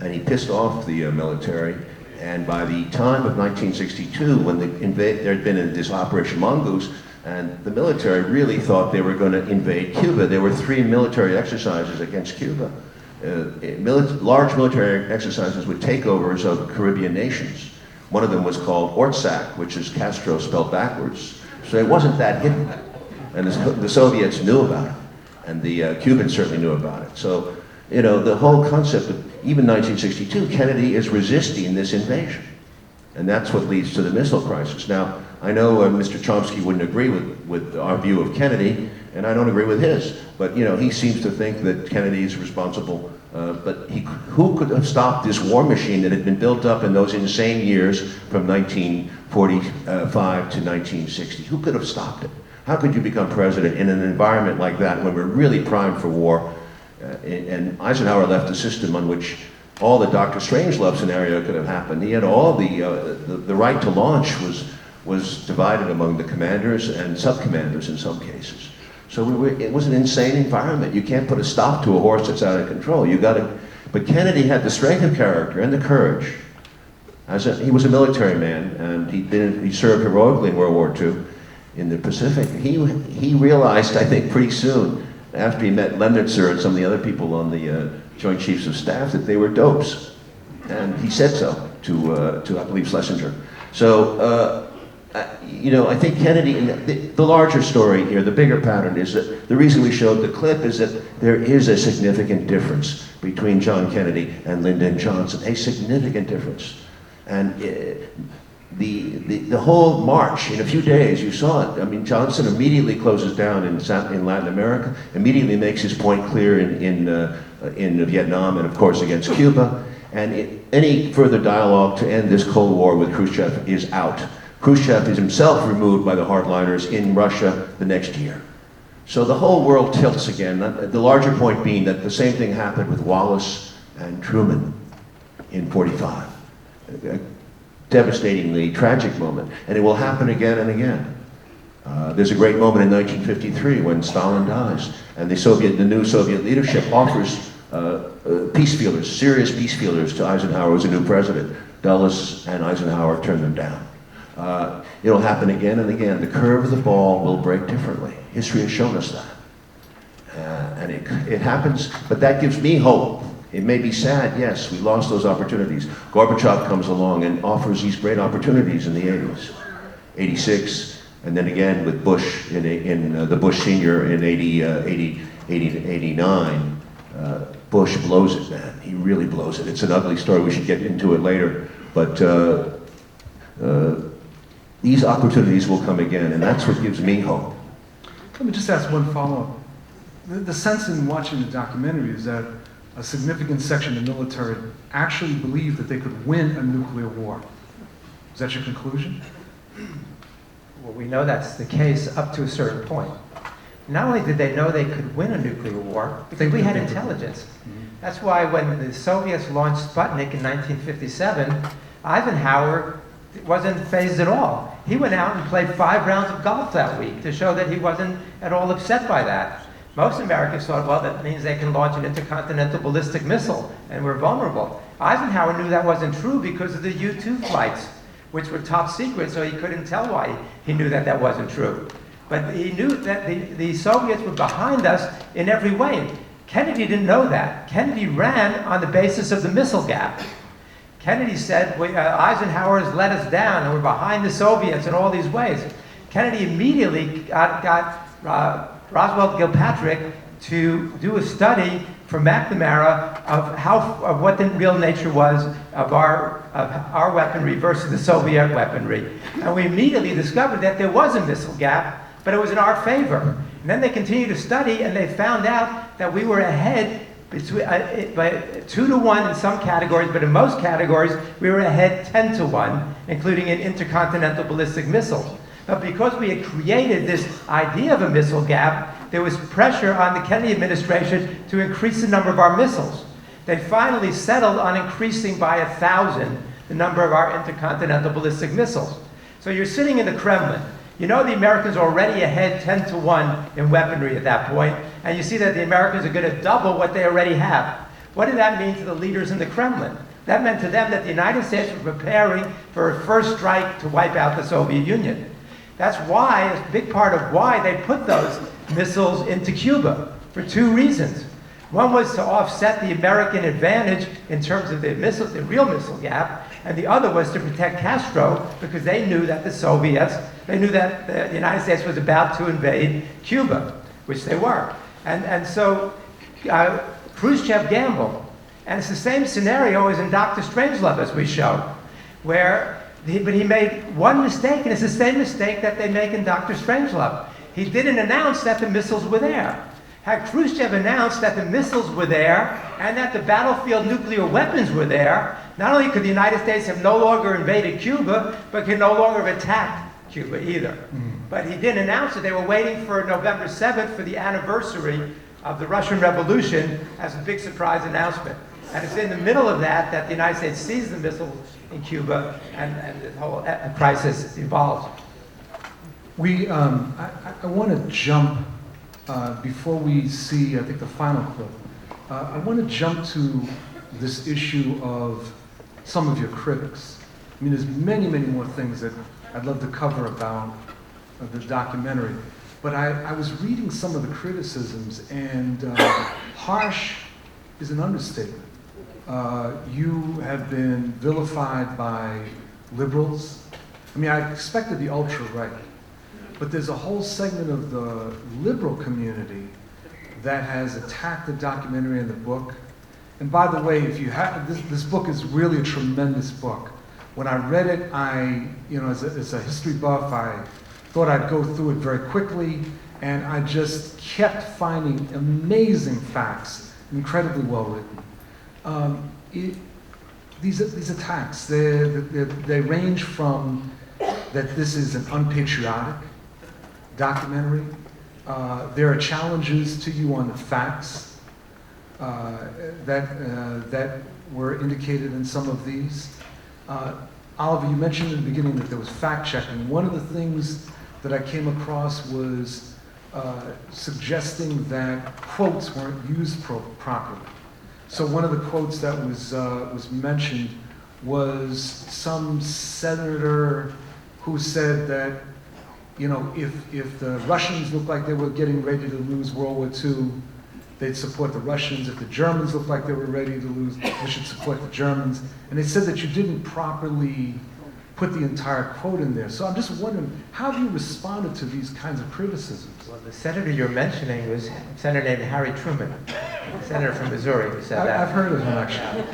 And he pissed off the military. And by the time of 1962, when there had been this Operation Mongoose, and the military really thought they were going to invade Cuba. There were 3 military exercises against Cuba. Large military exercises with takeovers of Caribbean nations. One of them was called Ortsac, which is Castro spelled backwards. So it wasn't that hidden. And the Soviets knew about it. And the Cubans certainly knew about it. So, you know, the whole concept of, even 1962, Kennedy is resisting this invasion. And that's what leads to the missile crisis. Now, I know Mr. Chomsky wouldn't agree with with our view of Kennedy, and I don't agree with his. But you know, he seems to think that Kennedy is responsible. But who could have stopped this war machine that had been built up in those insane years from 1945 to 1960? Who could have stopped it? How could you become president in an environment like that when we're really primed for war? And Eisenhower left a system on which all the Dr. Strangelove scenario could have happened. He had all the right to launch was divided among the commanders and sub-commanders in some cases. So it was an insane environment. You can't put a stop to a horse that's out of control. But Kennedy had the strength of character and the courage. He was a military man, and he served heroically in World War II in the Pacific. He realized, I think, pretty soon, after he met Lemnitzer and some of the other people on the Joint Chiefs of Staff, that they were dopes. And he said so to I believe, Schlesinger. So, you know, I think Kennedy, and the larger story here, the bigger pattern is that the reason we showed the clip is that there is a significant difference between John Kennedy and Lyndon Johnson, a significant difference. And the whole march, in a few days, you saw it. I mean, Johnson immediately closes down in Latin America, immediately makes his point clear in Vietnam and, of course, against Cuba. And any further dialogue to end this Cold War with Khrushchev is out. Khrushchev is himself removed by the hardliners in Russia the next year. So the whole world tilts again. The larger point being that the same thing happened with Wallace and Truman in '45. A devastatingly tragic moment. And it will happen again and again. There's a great moment in 1953 when Stalin dies, and the new Soviet leadership offers peace feelers, serious peace feelers to Eisenhower as a new president. Dulles and Eisenhower turned them down. It'll happen again and again. The curve of the ball will break differently. History has shown us that. And it happens, but that gives me hope. It may be sad, yes, we lost those opportunities. Gorbachev comes along and offers these great opportunities in the 80s. 86, and then again with Bush, in the Bush Senior in 89. Bush blows it, man. He really blows it. It's an ugly story. We should get into it later. But these opportunities will come again, and that's what gives me hope. Let me just ask one follow-up. The sense in watching the documentary is that a significant section of the military actually believed that they could win a nuclear war. Is that your conclusion? Well, we know that's the case up to a certain point. Not only did they know they could win a nuclear war, because we had intelligence. That's why when the Soviets launched Sputnik in 1957, Eisenhower wasn't fazed at all. He went out and played 5 rounds of golf that week to show that he wasn't at all upset by that. Most Americans thought, well, that means they can launch an intercontinental ballistic missile, and we're vulnerable. Eisenhower knew that wasn't true because of the U-2 flights, which were top secret, so he couldn't tell why he knew that that wasn't true. But he knew that the Soviets were behind us in every way. Kennedy didn't know that. Kennedy ran on the basis of the missile gap. Kennedy said, Eisenhower has let us down, and we're behind the Soviets in all these ways. Kennedy immediately got Roswell Gilpatrick to do a study for McNamara of what the real nature was of our weaponry versus the Soviet weaponry. And we immediately discovered that there was a missile gap, but it was in our favor. And then they continued to study, and they found out that we were ahead by 2 to 1 in some categories, but in most categories, we were ahead 10 to 1, including in intercontinental ballistic missiles. But because we had created this idea of a missile gap, there was pressure on the Kennedy administration to increase the number of our missiles. They finally settled on increasing by 1,000 the number of our intercontinental ballistic missiles. So you're sitting in the Kremlin. You know the Americans are already ahead 10 to 1 in weaponry at that point, and you see that the Americans are going to double what they already have. What did that mean to the leaders in the Kremlin? That meant to them that the United States was preparing for a first strike to wipe out the Soviet Union. That's why, a big part of why they put those missiles into Cuba, for 2 reasons. One was to offset the American advantage in terms of the real missile gap, and the other was to protect Castro because they knew that they knew that the United States was about to invade Cuba, which they were. And so Khrushchev gambled. And it's the same scenario as in Dr. Strangelove, as we show, but he made one mistake, and it's the same mistake that they make in Dr. Strangelove. he didn't announce that the missiles were there. Had Khrushchev announced that the missiles were there and that the battlefield nuclear weapons were there, not only could the United States have no longer invaded Cuba, but could no longer have attacked Cuba either. But he didn't announce it. They were waiting for November 7th for the anniversary of the Russian Revolution as a big surprise announcement. And it's in the middle of that that the United States sees the missiles in Cuba and the whole crisis evolves. I want to jump, before we see, I think, the final clip, I want to jump to this issue of some of your critics. I mean, there's many, many more things that I'd love to cover about the documentary. But I was reading some of the criticisms, and harsh is an understatement. You have been vilified by liberals. I mean, I expected the ultra-right, but there's a whole segment of the liberal community that has attacked the documentary and the book. And by the way, if you have this book is really a tremendous book. When I read it, as a history buff, I thought I'd go through it very quickly, and I just kept finding amazing facts, incredibly well written. These attacks, they range from that this is an unpatriotic documentary. There are challenges to you on the facts that were indicated in some of these. Oliver, you mentioned in the beginning that there was fact-checking. One of the things that I came across was suggesting that quotes weren't used properly. So one of the quotes that was mentioned was some senator who said that, if the Russians looked like they were getting ready to lose World War II, they'd support the Russians. If the Germans looked like they were ready to lose, they should support the Germans. And they said that you didn't properly put the entire quote in there. So I'm just wondering, how have you responded to these kinds of criticisms? Well, the senator you're mentioning was a senator named Harry Truman, a senator from Missouri who said that. I've heard of him, actually.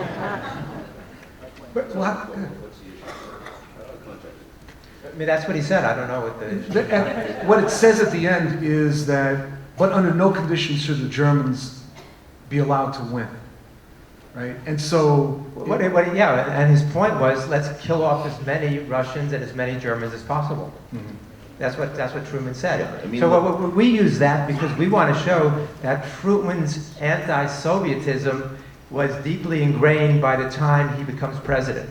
But, I mean, that's what he said. I don't know what what it says at the end is that, but under no conditions should the Germans be allowed to win, right? And so... and his point was, let's kill off as many Russians and as many Germans as possible. Mm-hmm. That's what Truman said. So we use that because we want to show that Truman's anti-Sovietism was deeply ingrained by the time he becomes president.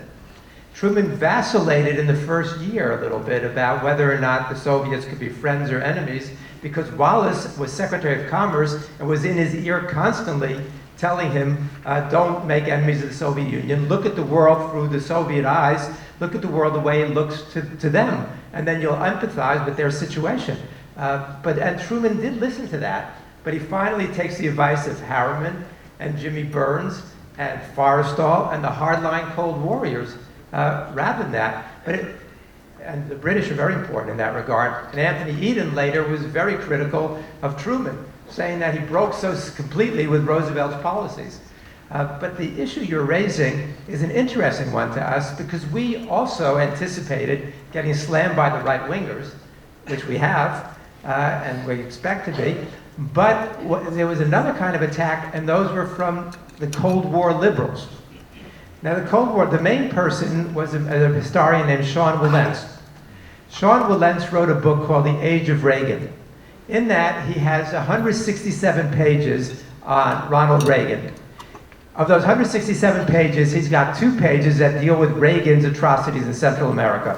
Truman vacillated in the first year a little bit about whether or not the Soviets could be friends or enemies, because Wallace was Secretary of Commerce and was in his ear constantly telling him, don't make enemies of the Soviet Union, look at the world through the Soviet eyes, look at the world the way it looks to them, and then you'll empathize with their situation. And Truman did listen to that, but he finally takes the advice of Harriman and Jimmy Burns and Forrestal and the hardline Cold Warriors rather than that. And the British are very important in that regard. And Anthony Eden later was very critical of Truman, saying that he broke so completely with Roosevelt's policies. But the issue you're raising is an interesting one to us because we also anticipated getting slammed by the right-wingers, which we have, and we expect to be. But there was another kind of attack, and those were from the Cold War liberals. Now, the Cold War, the main person was a historian named Sean Wilentz. Sean Wilentz wrote a book called The Age of Reagan. In that, he has 167 pages on Ronald Reagan. Of those 167 pages, he's got 2 pages that deal with Reagan's atrocities in Central America.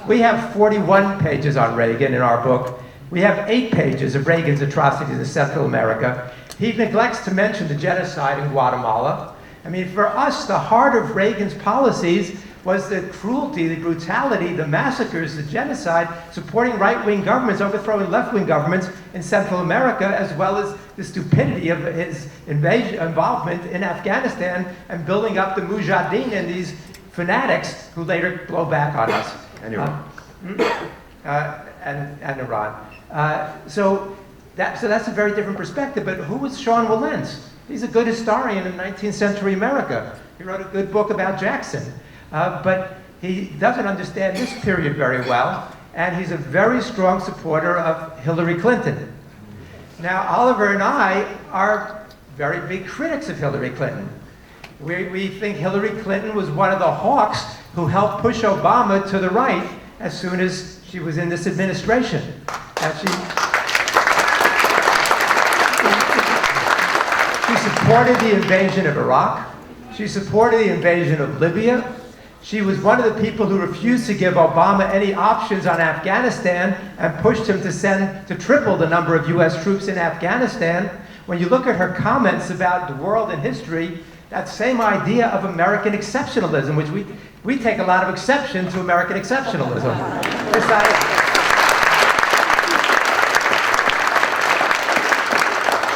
We have 41 pages on Reagan in our book. We have 8 pages of Reagan's atrocities in Central America. He neglects to mention the genocide in Guatemala. I mean, for us, the heart of Reagan's policies was the cruelty, the brutality, the massacres, the genocide, supporting right-wing governments, overthrowing left-wing governments in Central America, as well as the stupidity of his involvement in Afghanistan and building up the Mujahideen and these fanatics who later blow back on us. And Iran. And Iran. So that's a very different perspective. But who was Sean Wilentz? He's a good historian in 19th century America. He wrote a good book about Jackson. But he doesn't understand this period very well. and he's a very strong supporter of Hillary Clinton. Now, Oliver and I are very big critics of Hillary Clinton. We think Hillary Clinton was one of the hawks who helped push Obama to the right as soon as she was in this administration. And she supported the invasion of Iraq. She supported the invasion of Libya. She was one of the people who refused to give Obama any options on Afghanistan and pushed him to triple the number of US troops in Afghanistan. When you look at her comments about the world and history, that same idea of American exceptionalism, which we take a lot of exception to American exceptionalism.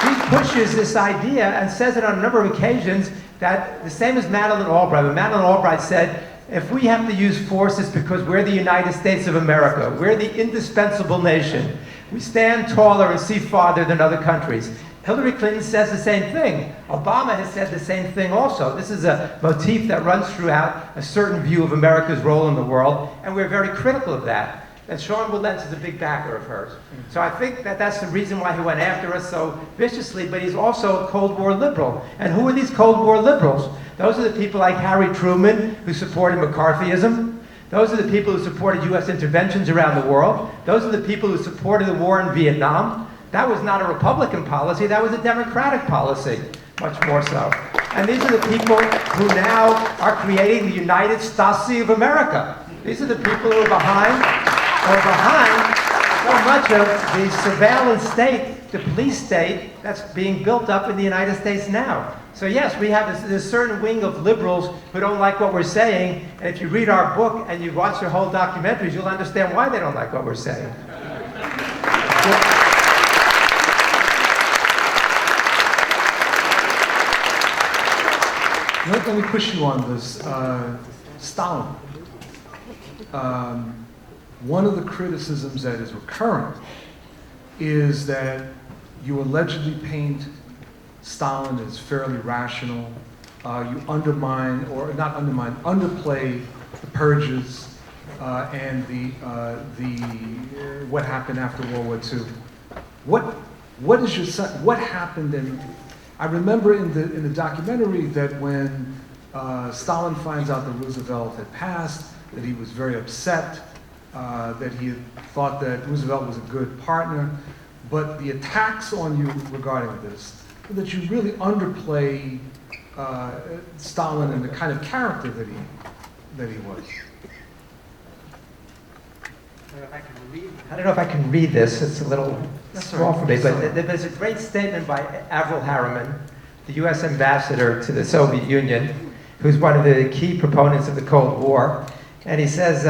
She pushes this idea and says it on a number of occasions that the same as Madeleine Albright. When Madeleine Albright said, if we have to use force, it's because we're the United States of America. We're the indispensable nation. We stand taller and see farther than other countries. Hillary Clinton says the same thing. Obama has said the same thing also. This is a motif that runs throughout a certain view of America's role in the world, and we're very critical of that. And Sean Wilentz is a big backer of hers. So I think that that's the reason why he went after us so viciously, but he's also a Cold War liberal. And who are these Cold War liberals? Those are the people like Harry Truman, who supported McCarthyism. Those are the people who supported US interventions around the world. Those are the people who supported the war in Vietnam. That was not a Republican policy, that was a Democratic policy, much more so. And these are the people who now are creating the United Stasi of America. These are the people who are behind so much of the surveillance state, the police state, that's being built up in the United States now. So yes, we have this certain wing of liberals who don't like what we're saying, and if you read our book and you watch the whole documentaries, you'll understand why they don't like what we're saying. Let me push you on this. Stalin. One of the criticisms that is recurrent is that you allegedly paint Stalin as fairly rational. You undermine, or not undermine, underplay the purges and what happened after World War II. What is your what happened? And I remember in the documentary that when Stalin finds out that Roosevelt had passed, that he was very upset, that he had thought that Roosevelt was a good partner, but the attacks on you regarding this, that you really underplay Stalin and the kind of character that he was. I don't know if I can read this. It's a little small for me, but there's a great statement by Averell Harriman, the U.S. ambassador to the Soviet Union, who's one of the key proponents of the Cold War. And he says,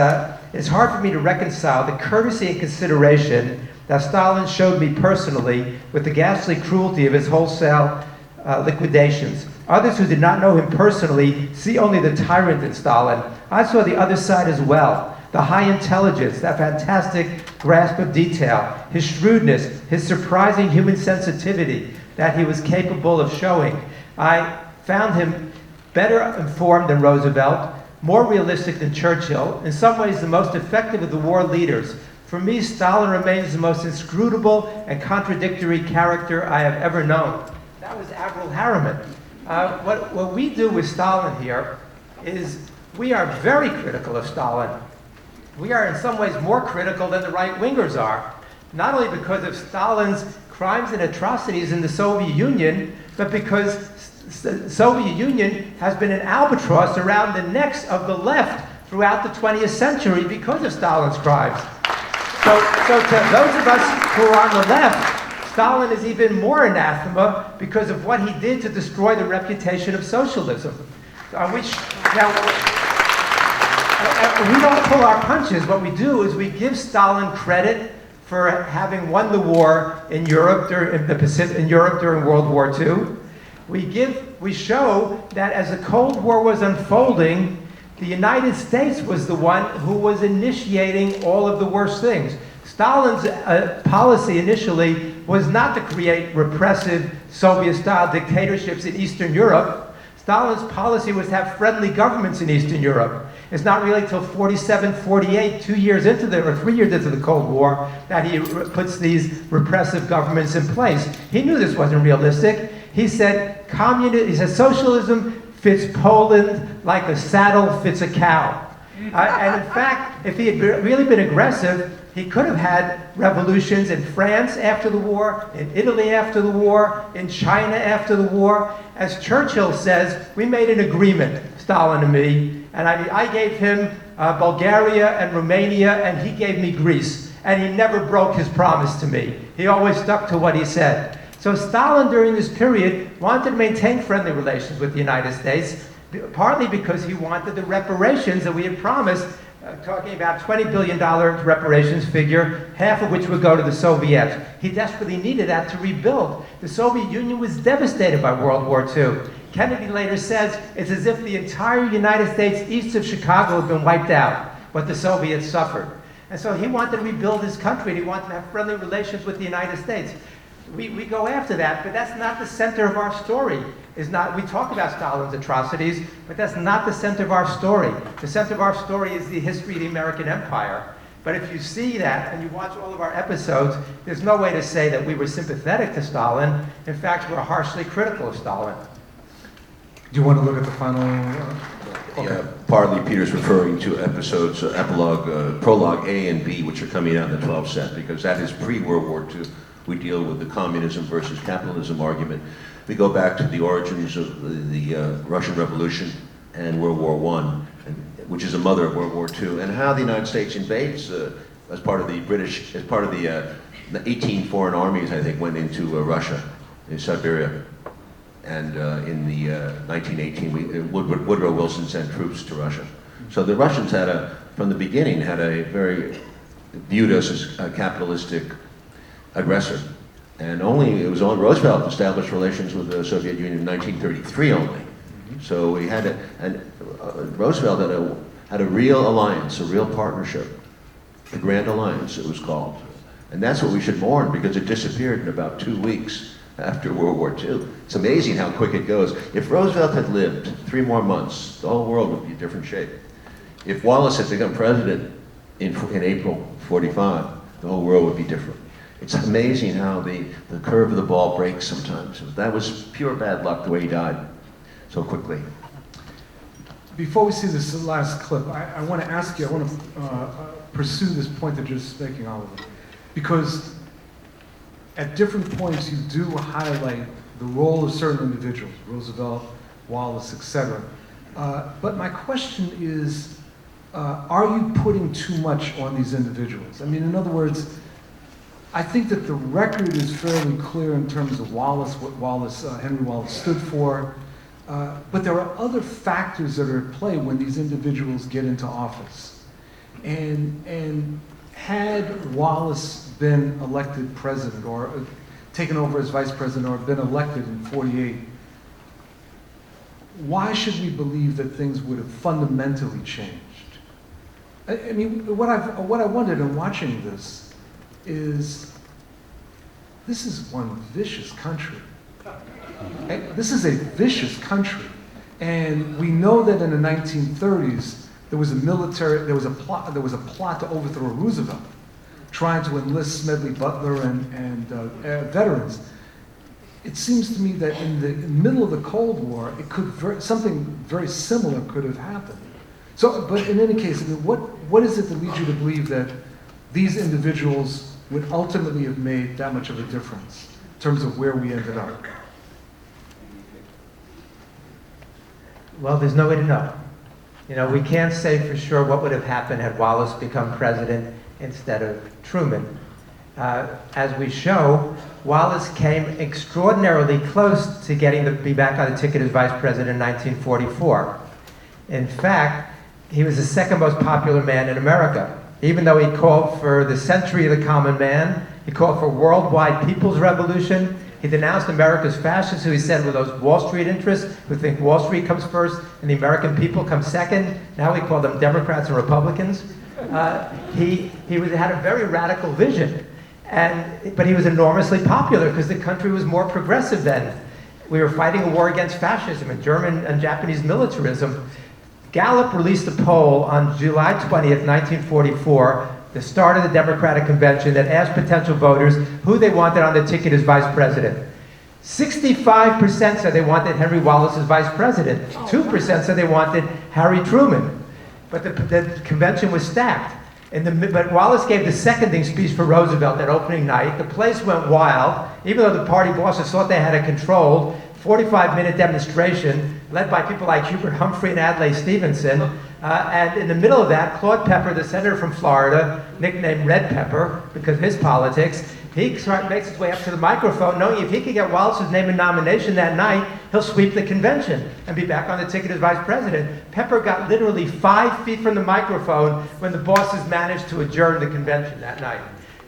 it's hard for me to reconcile the courtesy and consideration that Stalin showed me personally with the ghastly cruelty of his wholesale liquidations. Others who did not know him personally see only the tyrant in Stalin. I saw the other side as well. The high intelligence, that fantastic grasp of detail, his shrewdness, his surprising human sensitivity that he was capable of showing. I found him better informed than Roosevelt, more realistic than Churchill, in some ways the most effective of the war leaders. For me, Stalin remains the most inscrutable and contradictory character I have ever known. That was Averell Harriman. What we do with Stalin here is we are very critical of Stalin. We are in some ways more critical than the right-wingers are, not only because of Stalin's crimes and atrocities in the Soviet Union, but because the Soviet Union has been an albatross around the necks of the left throughout the 20th century because of Stalin's crimes. So to those of us who are on the left, Stalin is even more anathema because of what he did to destroy the reputation of socialism. We don't pull our punches. What we do is we give Stalin credit for having won the war in Europe during World War II. We show that as the Cold War was unfolding, the United States was the one who was initiating all of the worst things. Stalin's policy initially was not to create repressive Soviet-style dictatorships in Eastern Europe. Stalin's policy was to have friendly governments in Eastern Europe. It's not really until 47, 48, 3 years into the Cold War, that he puts these repressive governments in place. He knew this wasn't realistic. He said, socialism fits Poland like a saddle fits a cow. And in fact, if he had really been aggressive, he could have had revolutions in France after the war, in Italy after the war, in China after the war. As Churchill says, we made an agreement, Stalin and me, and I gave him Bulgaria and Romania, and he gave me Greece. And he never broke his promise to me. He always stuck to what he said. So Stalin, during this period, wanted to maintain friendly relations with the United States, partly because he wanted the reparations that we had promised, talking about $20 billion reparations figure, half of which would go to the Soviets. He desperately needed that to rebuild. The Soviet Union was devastated by World War II. Kennedy later says it's as if the entire United States east of Chicago had been wiped out, what the Soviets suffered. And so he wanted to rebuild his country, and he wanted to have friendly relations with the United States. We go after that, but that's not the center of our story. We talk about Stalin's atrocities, but that's not the center of our story. The center of our story is the history of the American Empire. But if you see that and you watch all of our episodes, there's no way to say that we were sympathetic to Stalin. In fact, we're harshly critical of Stalin. Do you want to look at the final? Yeah, partly Peter's referring to episodes, prologue A and B, which are coming out in the 12th set, because that is pre-World War II. We deal with the communism versus capitalism argument. We go back to the origins of the Russian Revolution and World War I, which is a mother of World War II, and how the United States invades as part of the 18 foreign armies, I think, went into Russia, in Siberia. And in the 1918, Woodrow Wilson sent troops to Russia. So the Russians from the beginning, viewed us as a capitalistic aggressor. And it was on Roosevelt established relations with the Soviet Union in 1933 only. So we had Roosevelt had a real alliance, a real partnership, the Grand Alliance it was called. And that's what we should mourn, because it disappeared in about 2 weeks after World War II. It's amazing how quick it goes. If Roosevelt had lived 3 more months, the whole world would be in different shape. If Wallace had become president in April 45, the whole world would be different. It's amazing how the curve of the ball breaks sometimes. That was pure bad luck, the way he died so quickly. Before we see this last clip, I want to ask you, I want to pursue this point that you're just making, Oliver. Because at different points you do highlight the role of certain individuals, Roosevelt, Wallace, etc. But my question is, are you putting too much on these individuals? I mean, in other words, I think that the record is fairly clear in terms of Wallace, what Henry Wallace stood for, but there are other factors that are at play when these individuals get into office. And had Wallace been elected president or taken over as vice president or been elected in 48, why should we believe that things would have fundamentally changed? I mean, what I wondered in watching this is one vicious country. This is a vicious country. And we know that in the 1930s, there was a plot to overthrow Roosevelt, trying to enlist Smedley Butler and veterans. It seems to me that in the middle of the Cold War, something very similar could have happened. So, but in any case, I mean, what is it that leads you to believe that these individuals would ultimately have made that much of a difference in terms of where we ended up? Well, there's no way to know. You know, we can't say for sure what would have happened had Wallace become president instead of Truman. As we show, Wallace came extraordinarily close to getting to be back on the ticket as vice president in 1944. In fact, he was the second most popular man in America. Even though he called for the century of the common man, he called for worldwide people's revolution, he denounced America's fascists, who he said were those Wall Street interests who think Wall Street comes first and the American people come second. Now we call them Democrats and Republicans. He had a very radical vision, but he was enormously popular because the country was more progressive then. We were fighting a war against fascism and German and Japanese militarism. Gallup released a poll on July 20th, 1944, the start of the Democratic Convention, that asked potential voters who they wanted on the ticket as vice president. 65% said they wanted Henry Wallace as vice president. 2% said they wanted Harry Truman. But the convention was stacked. But Wallace gave the seconding speech for Roosevelt that opening night. The place went wild, even though the party bosses thought they had it controlled. 45-minute demonstration led by people like Hubert Humphrey and Adlai Stevenson. And in the middle of that, Claude Pepper, the senator from Florida, nicknamed Red Pepper because of his politics, he makes his way up to the microphone, knowing if he could get Wallace's name in nomination that night, he'll sweep the convention and be back on the ticket as vice president. Pepper got literally 5 feet from the microphone when the bosses managed to adjourn the convention that night.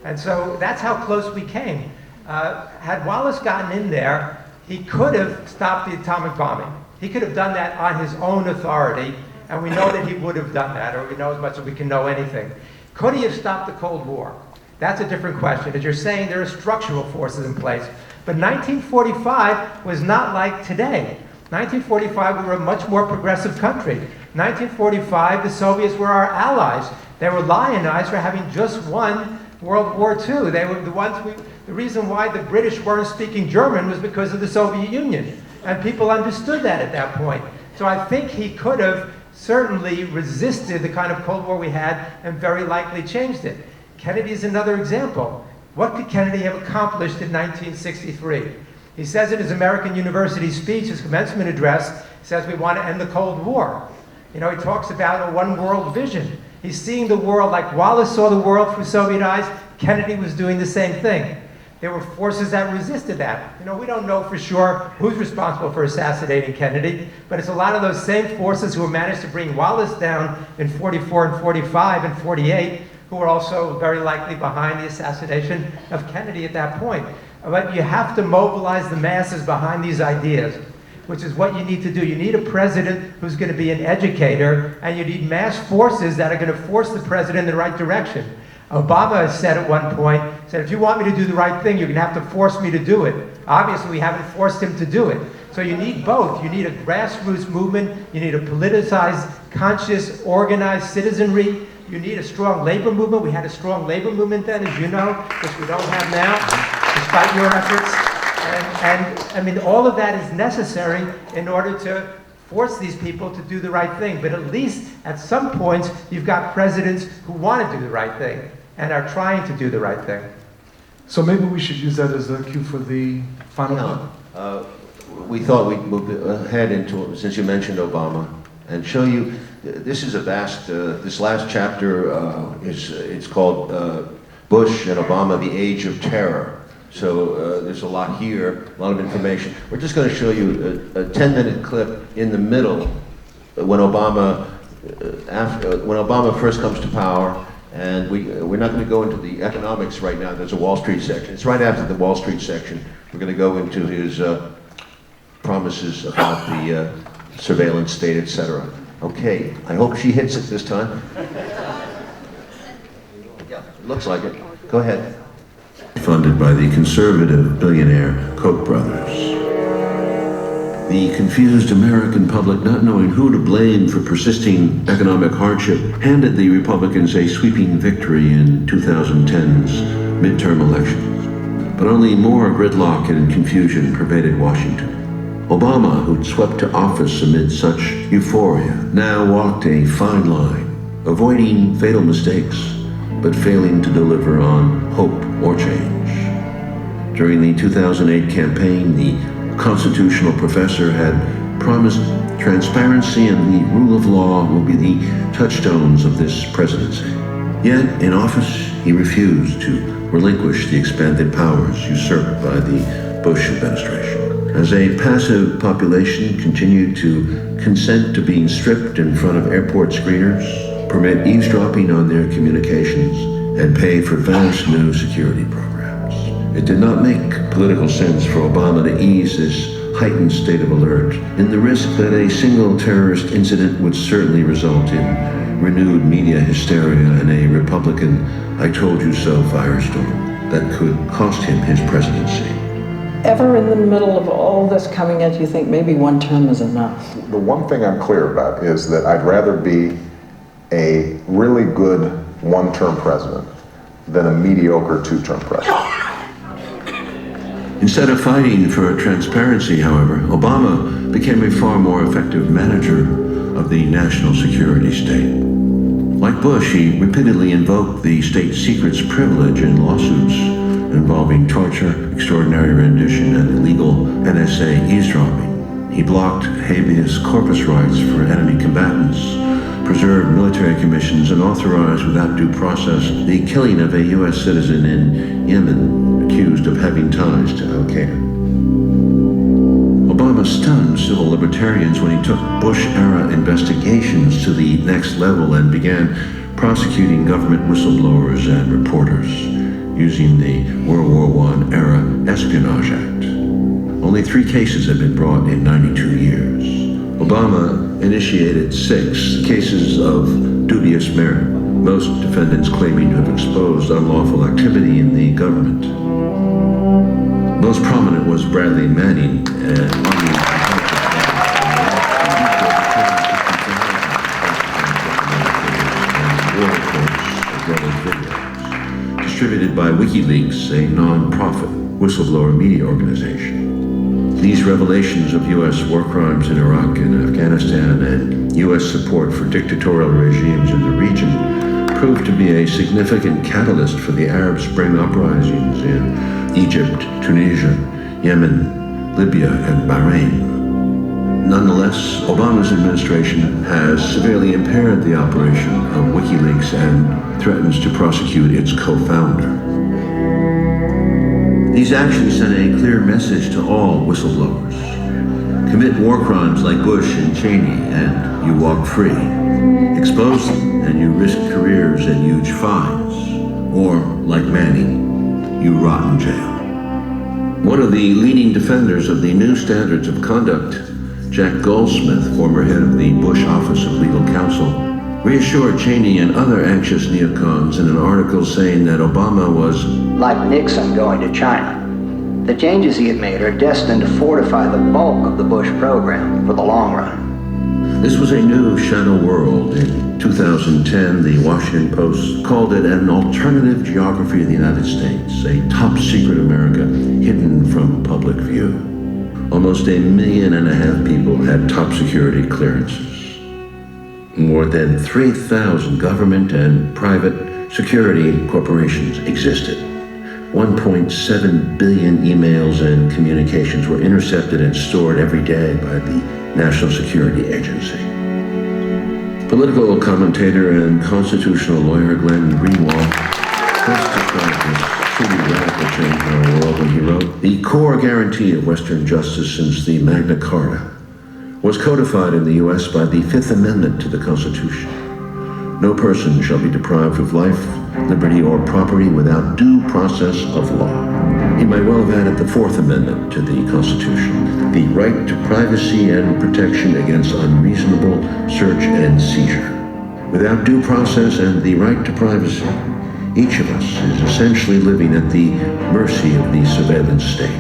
And so that's how close we came. Had Wallace gotten in there, he could have stopped the atomic bombing. He could have done that on his own authority, and we know that he would have done that, or we know as much as we can know anything. Could he have stopped the Cold War? That's a different question. As you're saying, there are structural forces in place. But 1945 was not like today. 1945, we were a much more progressive country. 1945, the Soviets were our allies. They were lionized for having just won World War II. They were the ones the reason why the British weren't speaking German was because of the Soviet Union. And people understood that at that point. So I think he could have certainly resisted the kind of Cold War we had and very likely changed it. Kennedy is another example. What could Kennedy have accomplished in 1963? He says in his American University speech, his commencement address, he says we want to end the Cold War. You know, he talks about a one world vision. He's seeing the world like Wallace saw the world through Soviet eyes. Kennedy was doing the same thing. There were forces that resisted that. You know, we don't know for sure who's responsible for assassinating Kennedy, but it's a lot of those same forces who managed to bring Wallace down in 44 and 45 and 48, who were also very likely behind the assassination of Kennedy at that point. But you have to mobilize the masses behind these ideas, which is what you need to do. You need a president who's going to be an educator, and you need mass forces that are going to force the president in the right direction. Obama has said at one point, said, if you want me to do the right thing, you're going to have to force me to do it. Obviously, we haven't forced him to do it. So you need both. You need a grassroots movement. You need a politicized, conscious, organized citizenry. You need a strong labor movement. We had a strong labor movement then, as you know, which we don't have now, despite your efforts. And I mean, all of that is necessary in order to force these people to do the right thing. But at least at some points, you've got presidents who want to do the right thing and are trying to do the right thing. So maybe we should use that as a cue for the final one. We thought we'd move ahead into, since you mentioned Obama, and show you, this is a vast, this last chapter, it's called Bush and Obama, the Age of Terror. So there's a lot here, a lot of information. We're just going to show you a 10-minute clip in the middle when Obama first comes to power, and we're not going to go into the economics right now. There's a Wall Street section. It's right after the Wall Street section. We're going to go into his promises about the surveillance state, etc. Okay, I hope she hits it this time. Yeah, looks like it. Go ahead. Funded by the conservative billionaire Koch brothers. The confused American public, not knowing who to blame for persisting economic hardship, handed the Republicans a sweeping victory in 2010's midterm elections. But only more gridlock and confusion pervaded Washington. Obama, who'd swept to office amid such euphoria, now walked a fine line, avoiding fatal mistakes, but failing to deliver on hope or change. During the 2008 campaign, the constitutional professor had promised transparency and the rule of law will be the touchstones of this presidency. Yet, in office, he refused to relinquish the expanded powers usurped by the Bush administration. As a passive population continued to consent to being stripped in front of airport screeners, permit eavesdropping on their communications, and pay for vast new security programs. It did not make political sense for Obama to ease this heightened state of alert in the risk that a single terrorist incident would certainly result in renewed media hysteria and a Republican "I told you so" firestorm that could cost him his presidency. ever in the middle of all this coming at you think maybe one term is enough? The one thing I'm clear about is that I'd rather be a really good one-term president than a mediocre two-term president. Instead of fighting for transparency, however, Obama became a far more effective manager of the national security state. Like Bush, he repeatedly invoked the state secrets privilege in lawsuits involving torture, extraordinary rendition, and illegal NSA eavesdropping. He blocked habeas corpus rights for enemy combatants, preserved military commissions, and authorized without due process the killing of a U.S. citizen in Yemen accused of having ties to Al-Qaeda. Obama stunned civil libertarians when he took Bush-era investigations to the next level and began prosecuting government whistleblowers and reporters using the World War I-era Espionage Act. Only 3 cases had been brought in 92 years. Obama initiated 6 cases of dubious merit, most defendants claiming to have exposed unlawful activity in the government. Most prominent was Bradley Manning, distributed by WikiLeaks, a non-profit whistleblower media organization. These revelations of U.S. war crimes in Iraq and Afghanistan and U.S. support for dictatorial regimes in the region proved to be a significant catalyst for the Arab Spring uprisings in Egypt, Tunisia, Yemen, Libya, and Bahrain. Nonetheless, Obama's administration has severely impaired the operation of WikiLeaks and threatens to prosecute its co-founder. These actions send a clear message to all whistleblowers. Commit war crimes like Bush and Cheney and you walk free. Expose them and you risk careers and huge fines. Or, like Manning, you rot in jail. One of the leading defenders of the new standards of conduct, Jack Goldsmith, former head of the Bush Office of Legal Counsel, reassured Cheney and other anxious neocons in an article saying that Obama was like Nixon going to China. The changes he had made are destined to fortify the bulk of the Bush program for the long run. This was a new shadow world. In 2010, the Washington Post called it an alternative geography of the United States, a top-secret America hidden from public view. Almost 1.5 million people had top-security clearances. More than 3,000 government and private security corporations existed. 1.7 billion emails and communications were intercepted and stored every day by the National Security Agency. Political commentator and constitutional lawyer Glenn Greenwald first described this truly radical change in our world when he wrote, "The core guarantee of Western justice since the Magna Carta was codified in the U.S. by the Fifth Amendment to the Constitution. No person shall be deprived of life, liberty, or property without due process of law." He might well have added the Fourth Amendment to the Constitution, the right to privacy and protection against unreasonable search and seizure. Without due process and the right to privacy, each of us is essentially living at the mercy of the surveillance state.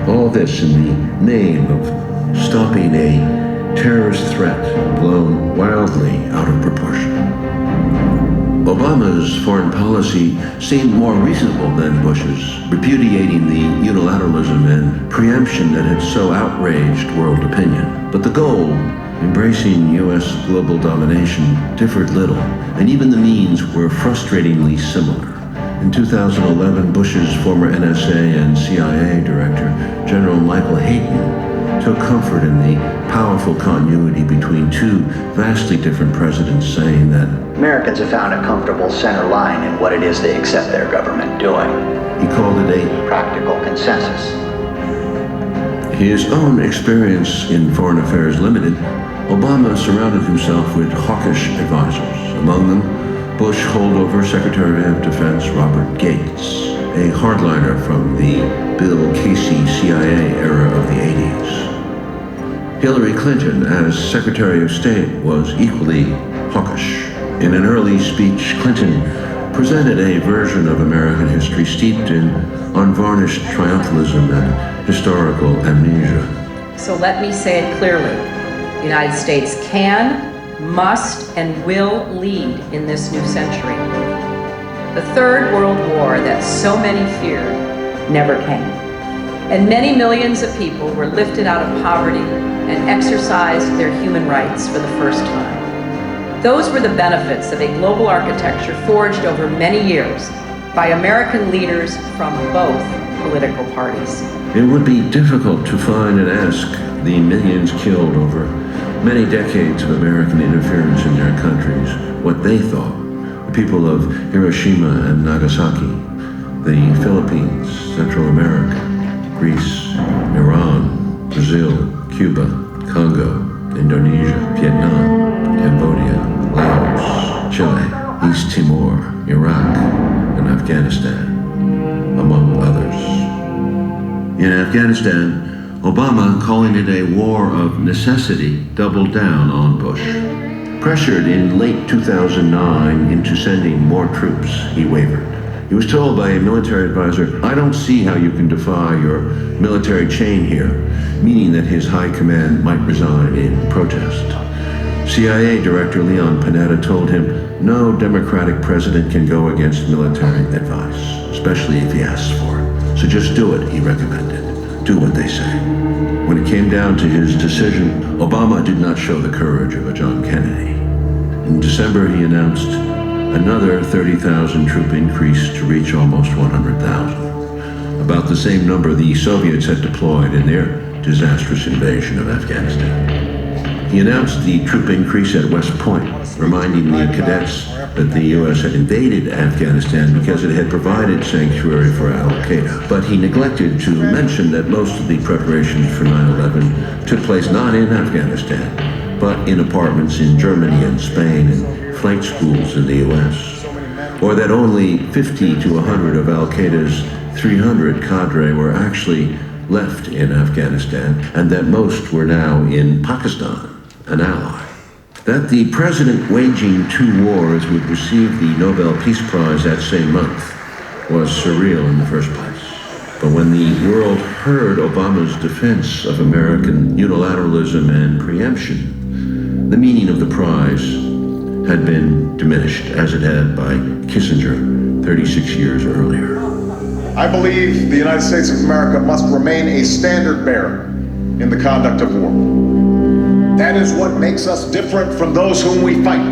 All this in the name of stopping a terrorist threat blown wildly out of proportion. Obama's foreign policy seemed more reasonable than Bush's, repudiating the unilateralism and preemption that had so outraged world opinion. But the goal, embracing U.S. global domination, differed little, and even the means were frustratingly similar. In 2011, Bush's former NSA and CIA director, General Michael Hayden, took comfort in the powerful continuity between 2 vastly different presidents, saying that Americans have found a comfortable center line in what it is they accept their government doing. He called it a practical consensus. His own experience in foreign affairs limited, Obama surrounded himself with hawkish advisors. Among them, Bush holdover Secretary of Defense Robert Gates, a hardliner from the Bill Casey CIA era of the 80s. Hillary Clinton, as Secretary of State, was equally hawkish. In an early speech, Clinton presented a version of American history steeped in unvarnished triumphalism and historical amnesia. So let me say it clearly. The United States can, must, and will lead in this new century. The Third World War that so many feared never came. And many millions of people were lifted out of poverty and exercised their human rights for the first time. Those were the benefits of a global architecture forged over many years by American leaders from both political parties. It would be difficult to find and ask the millions killed over many decades of American interference in their countries what they thought. The people of Hiroshima and Nagasaki, the Philippines, Central America, Greece, Iran, Brazil, Cuba, Congo, Indonesia, Vietnam, Cambodia, Laos, Chile, East Timor, Iraq, and Afghanistan, among others. In Afghanistan, Obama, calling it a war of necessity, doubled down on Bush. Pressured in late 2009 into sending more troops, he wavered. He was told by a military advisor, "I don't see how you can defy your military chain here," meaning that his high command might resign in protest. CIA Director Leon Panetta told him, "No Democratic president can go against military advice, especially if he asks for it. So just do it," he recommended. Do what they say. When it came down to his decision, Obama did not show the courage of a John Kennedy. In December, he announced another 30,000 troop increase to reach almost 100,000, about the same number the Soviets had deployed in their disastrous invasion of Afghanistan. He announced the troop increase at West Point, reminding the cadets that the U.S. had invaded Afghanistan because it had provided sanctuary for al-Qaeda. But he neglected to mention that most of the preparations for 9/11 took place not in Afghanistan, but in apartments in Germany and Spain and flight schools in the U.S. Or that only 50 to 100 of al-Qaeda's 300 cadre were actually left in Afghanistan, and that most were now in Pakistan, an ally. That the president waging two wars would receive the Nobel Peace Prize that same month was surreal in the first place. But when the world heard Obama's defense of American unilateralism and preemption, the meaning of the prize had been diminished, as it had by Kissinger 36 years earlier. I believe the United States of America must remain a standard bearer in the conduct of war. That is what makes us different from those whom we fight.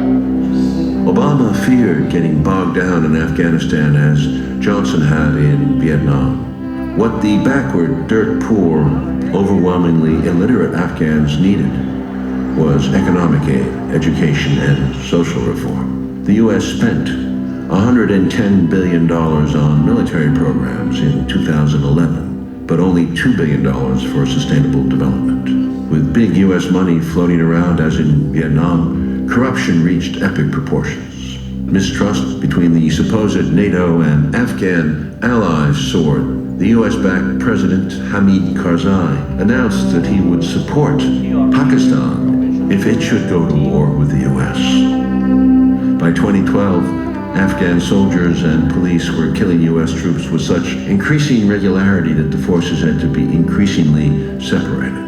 Obama feared getting bogged down in Afghanistan as Johnson had in Vietnam. What the backward, dirt-poor, overwhelmingly illiterate Afghans needed was economic aid, education, and social reform. The U.S. spent $110 billion on military programs in 2011, but only $2 billion for sustainable development. With big U.S. money floating around as in Vietnam, corruption reached epic proportions. Mistrust between the supposed NATO and Afghan allies soared. The U.S.-backed President Hamid Karzai announced that he would support Pakistan if it should go to war with the U.S. By 2012, Afghan soldiers and police were killing U.S. troops with such increasing regularity that the forces had to be increasingly separated.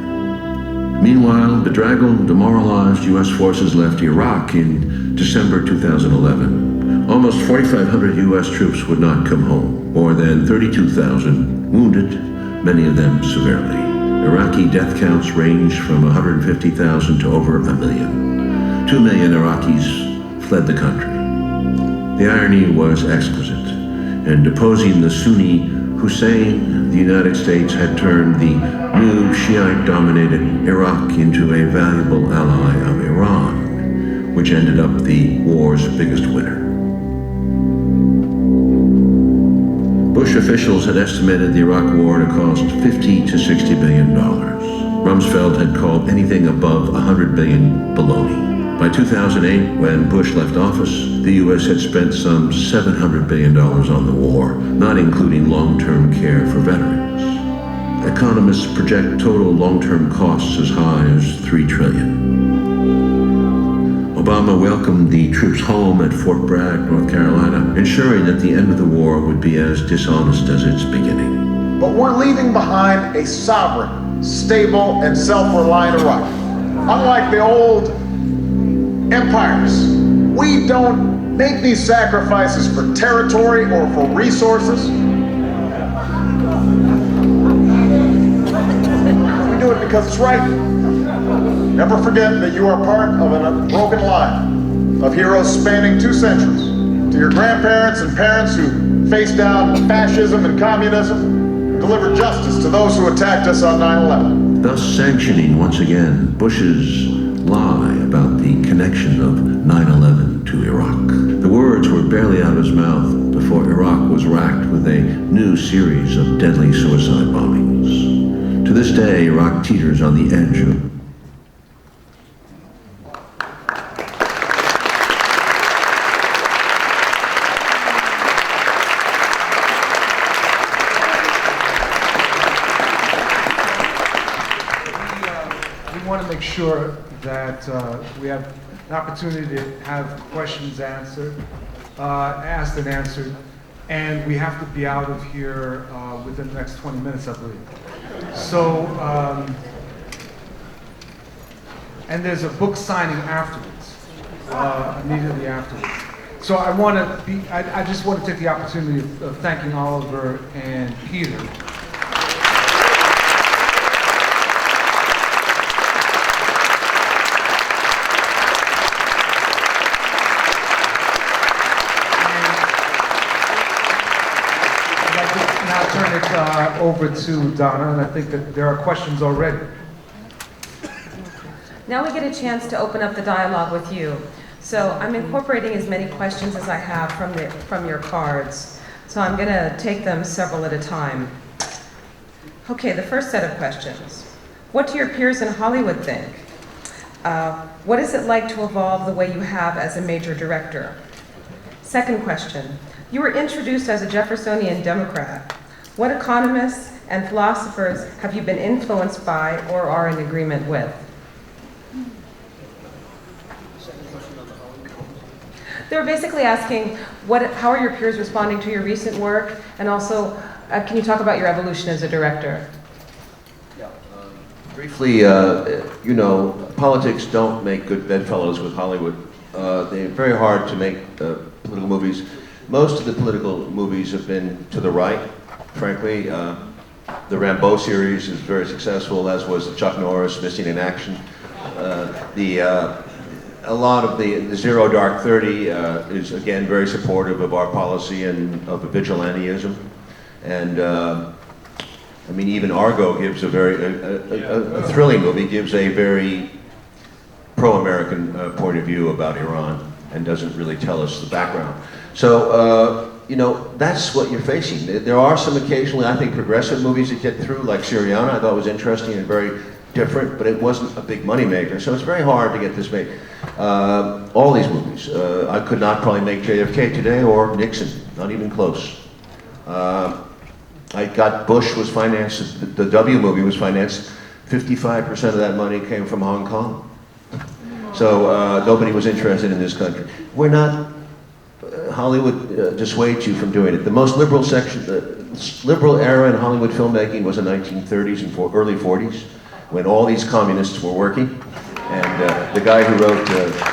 Meanwhile, bedraggled, demoralized U.S. forces left Iraq in December 2011. Almost 4,500 U.S. troops would not come home. More than 32,000 wounded, many of them severely. Iraqi death counts range from 150,000 to over 1 million. 2 million Iraqis fled the country. The irony was exquisite. And deposing the Sunni Hussein, the United States had turned the new Shiite-dominated Iraq into a valuable ally of Iran, which ended up the war's biggest winner. Bush officials had estimated the Iraq war to cost $50 to $60 billion. Rumsfeld had called anything above $100 billion baloney. By 2008, when Bush left office, the U.S. had spent some $700 billion on the war, not including long-term care for veterans. Economists project total long-term costs as high as $3 trillion. Obama welcomed the troops home at Fort Bragg, North Carolina, ensuring that the end of the war would be as dishonest as its beginning. but we're leaving behind a sovereign, stable, and self-reliant Iraq. Unlike the old empires, we don't make these sacrifices for territory or for resources. We do it because it's right. Never forget that you are part of an unbroken line of heroes spanning 2 centuries. To your grandparents and parents who faced down fascism and communism, delivered justice to those who attacked us on 9/11. Thus sanctioning once again Bush's lie about the connection of 9/11 to Iraq. The words were barely out of his mouth before Iraq was racked with a new series of deadly suicide bombings. To this day, Iraq teeters on the edge of make sure that we have an opportunity to have questions answered, asked and answered, and we have to be out of here within the next 20 minutes, I believe. So, and there's a book signing afterwards, immediately afterwards. So I just want to take the opportunity of thanking Oliver and Peter. Turn it over to Donna, and I think that there are questions already. Now we get a chance to open up the dialogue with you. So I'm incorporating as many questions as I have from your cards. So I'm going to take them several at a time. Okay, the first set of questions. What do your peers in Hollywood think? What is it like to evolve the way you have as a major director? Second question. You were introduced as a Jeffersonian Democrat. What economists and philosophers have you been influenced by or are in agreement with? They were basically asking, how are your peers responding to your recent work? And also, can you talk about your evolution as a director? Yeah. Briefly, politics don't make good bedfellows with Hollywood. They're very hard to make political movies. Most of the political movies have been to the right. Frankly, the Rambo series is very successful, as was the Chuck Norris Missing in Action. A lot of the Zero Dark 30 is again very supportive of our policy and of vigilantism. And I mean, even Argo gives a thrilling movie, gives a very pro-American point of view about Iran and doesn't really tell us the background. So, that's what you're facing. There are some occasionally, I think, progressive movies that get through, like Syriana, I thought was interesting and very different, but it wasn't a big money maker. So it's very hard to get this made. All these movies. I could not probably make JFK today or Nixon, not even close. Bush was financed, the W movie was financed, 55% of that money came from Hong Kong. So nobody was interested in this country. We're not, Hollywood dissuades you from doing it. The most liberal section, the liberal era in Hollywood filmmaking was the 1930s and early 40s, when all these communists were working. And the guy who wrote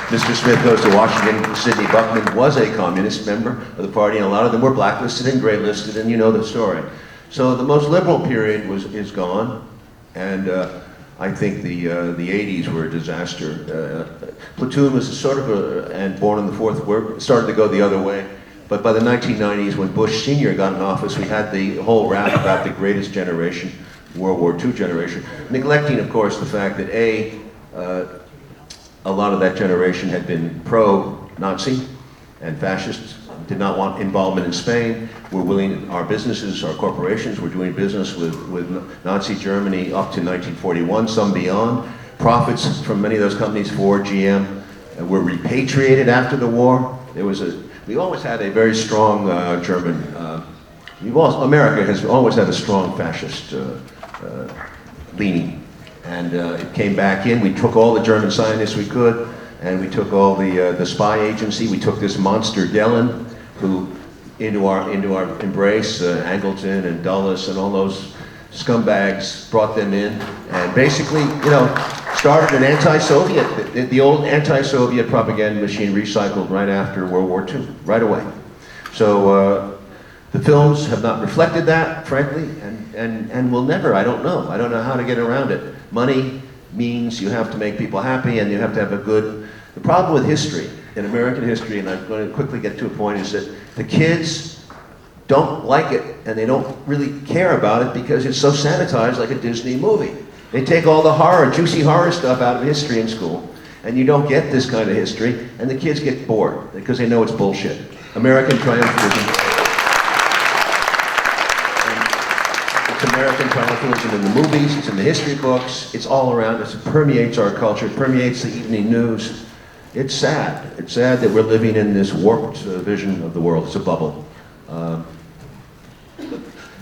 Mr. Smith Goes to Washington, Sidney Buckman, was a communist member of the party, and a lot of them were blacklisted and graylisted, and you know the story. So the most liberal period is gone, and I think the 80s were a disaster. Platoon was sort of and Born on the Fourth started to go the other way. But by the 1990s, when Bush Sr. got in office, we had the whole rap about the greatest generation, World War II generation, neglecting, of course, the fact that a lot of that generation had been pro-Nazi and fascist, did not want involvement in Spain, were willing, our businesses, our corporations were doing business with Nazi Germany up to 1941, some beyond. Profits from many of those companies, Ford, GM, were repatriated after the war. We always had a very strong German, America has always had a strong fascist leaning. And it came back in. We took all the German scientists we could, and we took all the spy agency. We took this monster Gehlen, who into our embrace. Angleton and Dulles and all those scumbags brought them in, and basically, started an anti-Soviet, the old anti-Soviet propaganda machine recycled right after World War II, right away. So the films have not reflected that, frankly, and will never. I don't know how to get around it. Money means you have to make people happy, and you have to have a good. The problem with history, in American history, and I'm going to quickly get to a point, is that the kids don't like it, and they don't really care about it because it's so sanitized like a Disney movie. They take all the horror, juicy horror stuff out of history in school, and you don't get this kind of history, and the kids get bored because they know it's bullshit. American triumphalism. It's American triumphalism in the movies, it's in the history books, it's all around us, it permeates our culture, it permeates the evening news. It's sad. It's sad that we're living in this warped vision of the world. It's a bubble.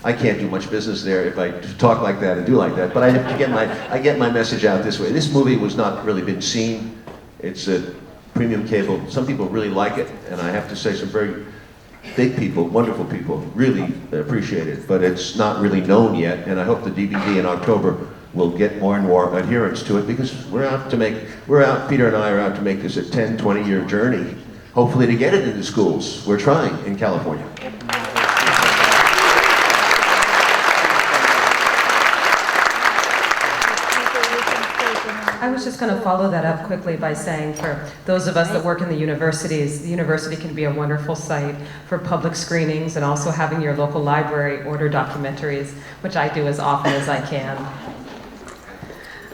I can't do much business there if I talk like that and do like that, but I have to get my message out this way. This movie was not really been seen. It's a premium cable. Some people really like it, and I have to say some very big people, wonderful people, really appreciate it, but it's not really known yet, and I hope the DVD in October will get more and more adherence to it, because Peter and I are out to make this a 10, 20-year journey, hopefully to get it into schools. We're trying in California. I was just going to follow that up quickly by saying, for those of us that work in the university can be a wonderful site for public screenings, and also having your local library order documentaries, which I do as often as I can.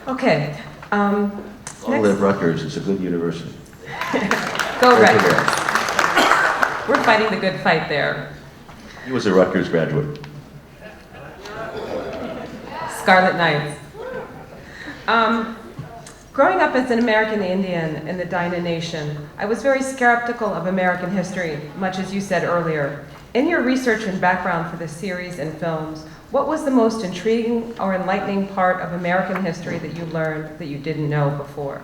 Okay. All at Rutgers. It's a good university. Go Rutgers. We're fighting the good fight there. He was a Rutgers graduate. Scarlet Knights. Growing up as an American Indian in the Dinah Nation, I was very skeptical of American history, much as you said earlier. In your research and background for this series and films, what was the most intriguing or enlightening part of American history that you learned that you didn't know before?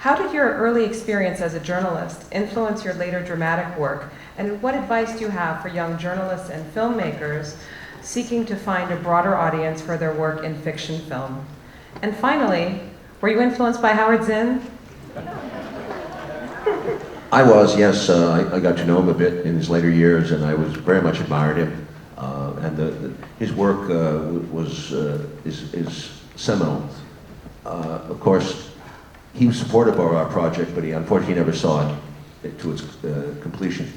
How did your early experience as a journalist influence your later dramatic work? And what advice do you have for young journalists and filmmakers seeking to find a broader audience for their work in fiction film? And finally, were you influenced by Howard Zinn? I was, yes. I got to know him a bit in his later years, and I was very much admired him. And his work is seminal. Of course, he was supportive of our project, but he unfortunately never saw it to its completion.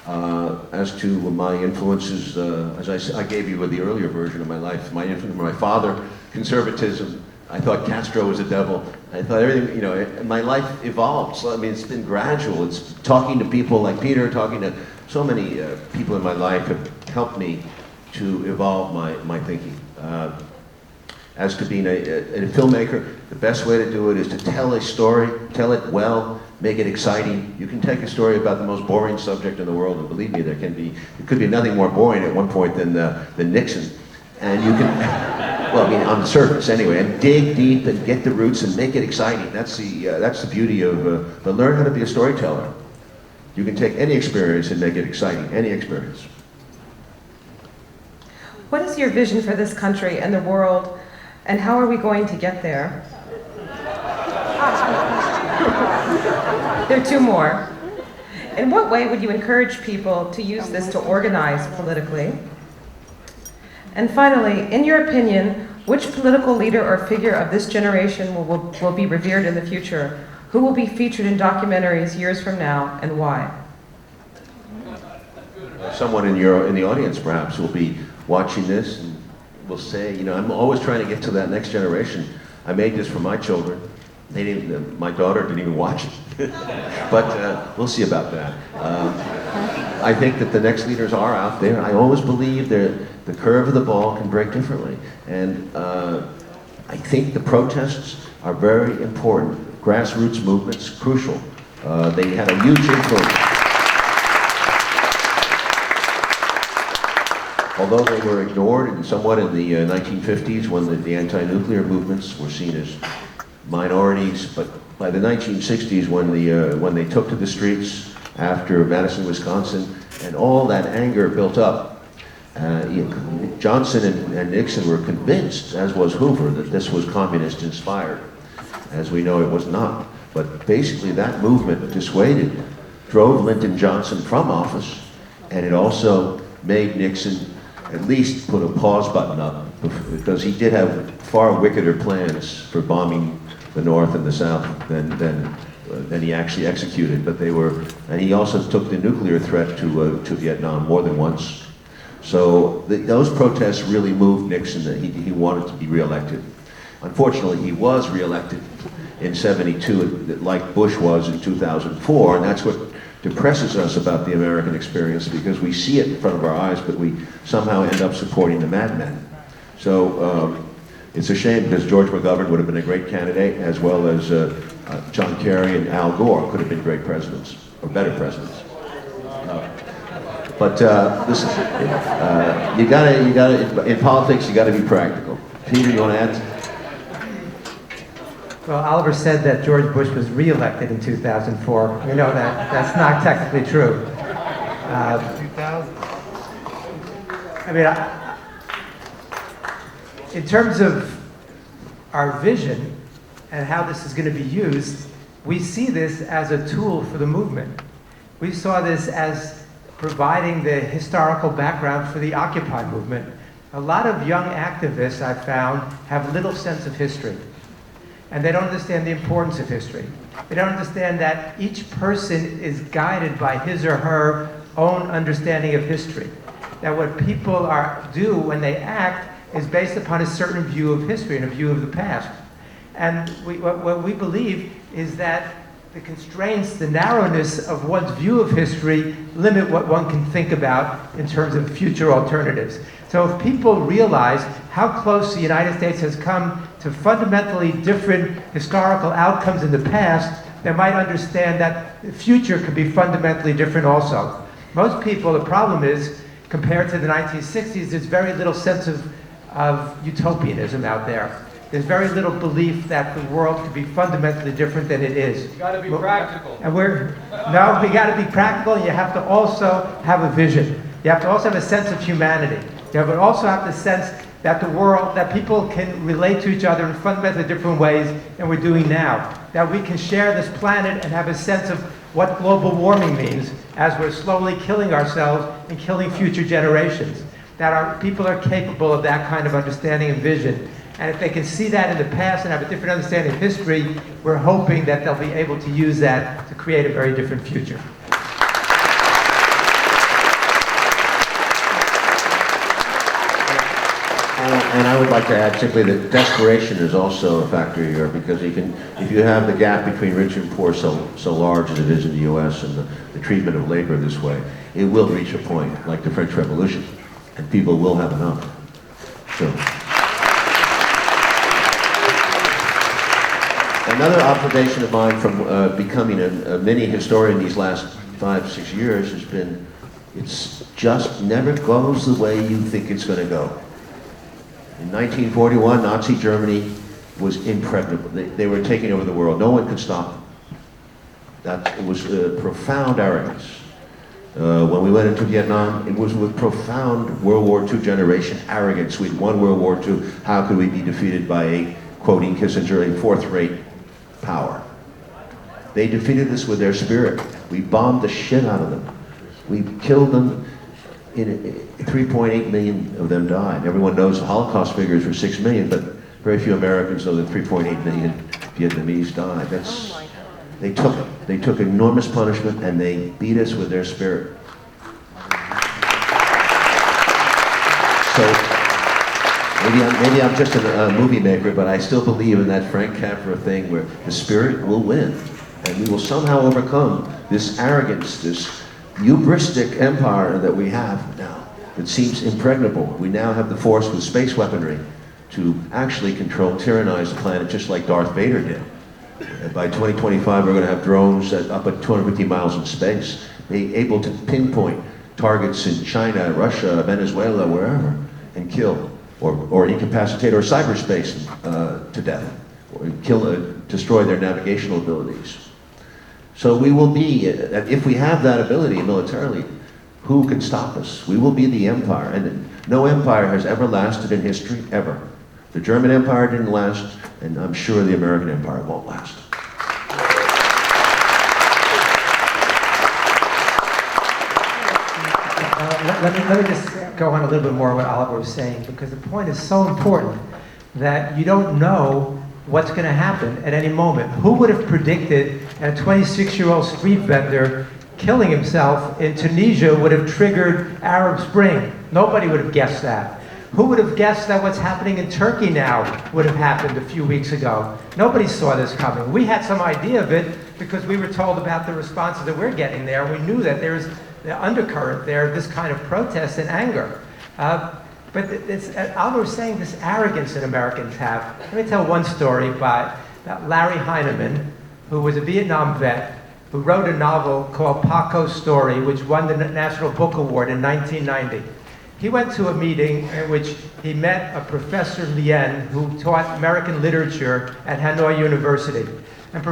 As to my influences, as I gave you with the earlier version of my life, my influence, my father, conservatism. I thought Castro was a devil. I thought everything, my life evolved. So, I mean, it's been gradual. It's talking to people like Peter, talking to so many people in my life have helped me to evolve my thinking. As to being a filmmaker, the best way to do it is to tell a story, tell it well, make it exciting. You can take a story about the most boring subject in the world, and believe me, it could be nothing more boring at one point than Nixon. And you can, well, I mean, on the surface anyway, and dig deep and get the roots and make it exciting. That's the beauty of, but learn how to be a storyteller. You can take any experience and make it exciting, any experience. What is your vision for this country and the world, and how are we going to get there? There are two more. In what way would you encourage people to use this to organize politically? And finally, in your opinion, which political leader or figure of this generation will be revered in the future? Who will be featured in documentaries years from now, and why? Someone in the audience perhaps will be watching this and will say, I'm always trying to get to that next generation. I made this for my children. My daughter didn't even watch it. But we'll see about that. I think that the next leaders are out there. I always believe the curve of the ball can break differently. And I think the protests are very important. Grassroots movements, crucial. They had a huge influence. Although they were ignored and somewhat in the 1950s when the anti-nuclear movements were seen as minorities, but by the 1960s when they took to the streets after Madison, Wisconsin, And all that anger built up. Johnson and Nixon were convinced, as was Hoover, that this was communist inspired. As we know, it was not. But basically that movement drove Lyndon Johnson from office, and it also made Nixon at least put a pause button up, because he did have far wickeder plans for bombing the North and the South than he actually executed. But they were, and he also took the nuclear threat to Vietnam more than once. So those protests really moved Nixon that he wanted to be reelected. Unfortunately, he was reelected in '72, like Bush was in 2004, and that's what depresses us about the American experience, because we see it in front of our eyes, but we somehow end up supporting the madmen. So it's a shame, because George McGovern would have been a great candidate, as well as John Kerry and Al Gore could have been great presidents, or better presidents. But listen, you gotta, in politics, you gotta be practical. Peter, you want to add? Well, Oliver said that George Bush was re-elected in 2004. We know that that's not technically true. I mean, in terms of our vision and how this is going to be used, we see this as a tool for the movement. We saw this as providing the historical background for the Occupy movement. A lot of young activists, I've found, have little sense of history. And they don't understand the importance of history. They don't understand that each person is guided by his or her own understanding of history. That what people do when they act is based upon a certain view of history and a view of the past. And what we believe is that the constraints, the narrowness of one's view of history limit what one can think about in terms of future alternatives. So if people realize how close the United States has come to fundamentally different historical outcomes in the past, they might understand that the future could be fundamentally different also. Most people, the problem is, compared to the 1960s, there's very little sense of utopianism out there. There's very little belief that the world could be fundamentally different than it is. You gotta be practical. And we gotta be practical, and you have to also have a vision. You have to also have a sense of humanity. You also have the sense that the world, that people can relate to each other in fundamentally different ways than we're doing now. That we can share this planet and have a sense of what global warming means as we're slowly killing ourselves and killing future generations. That our people are capable of that kind of understanding and vision. And if they can see that in the past and have a different understanding of history, we're hoping that they'll be able to use that to create a very different future. And I would like to add simply that desperation is also a factor here, because if you have the gap between rich and poor so large as it is in the U.S. and the treatment of labor this way, it will reach a point like the French Revolution, and people will have enough. So. Another observation of mine from becoming a mini historian these last 5-6 years has been, it's just never goes the way you think it's going to go. In 1941, Nazi Germany was impregnable. They were taking over the world. No one could stop them. It was profound arrogance. When we went into Vietnam, it was with profound World War II generation arrogance. We'd won World War II. How could we be defeated by a, quoting Kissinger, a fourth-rate power? They defeated us with their spirit. We bombed the shit out of them. We killed them. 3.8 million of them died. Everyone knows the Holocaust figures were 6 million, but very few Americans know that 3.8 million Vietnamese died. They took enormous punishment, and they beat us with their spirit. So maybe I'm just a movie maker, but I still believe in that Frank Capra thing where the spirit will win, and we will somehow overcome this arrogance, this hubristic empire that we have now. It seems impregnable. We now have the force with space weaponry to actually tyrannize the planet, just like Darth Vader did. And by 2025, we're going to have drones up at 250 miles in space, able to pinpoint targets in China, Russia, Venezuela, wherever, and kill, or incapacitate, or cyberspace to death, or destroy their navigational abilities. So we will be, if we have that ability militarily, Who can stop us? We will be the empire, and no empire has ever lasted in history, ever. The German Empire didn't last, and I'm sure the American Empire won't last. Let me just go on a little bit more what Oliver was saying, because the point is so important that you don't know what's going to happen at any moment. Who would have predicted that a 26-year-old street vendor killing himself in Tunisia would have triggered Arab Spring? Nobody would have guessed that. Who would have guessed that what's happening in Turkey now would have happened a few weeks ago? Nobody saw this coming. We had some idea of it because we were told about the responses that we're getting there. We knew that there's the undercurrent there, this kind of protest and anger. But Oliver was saying this arrogance that Americans have. Let me tell one story about Larry Heinemann, who was a Vietnam vet, who wrote a novel called Paco's Story, which won the National Book Award in 1990. He went to a meeting in which he met a Professor Lien, who taught American literature at Hanoi University. And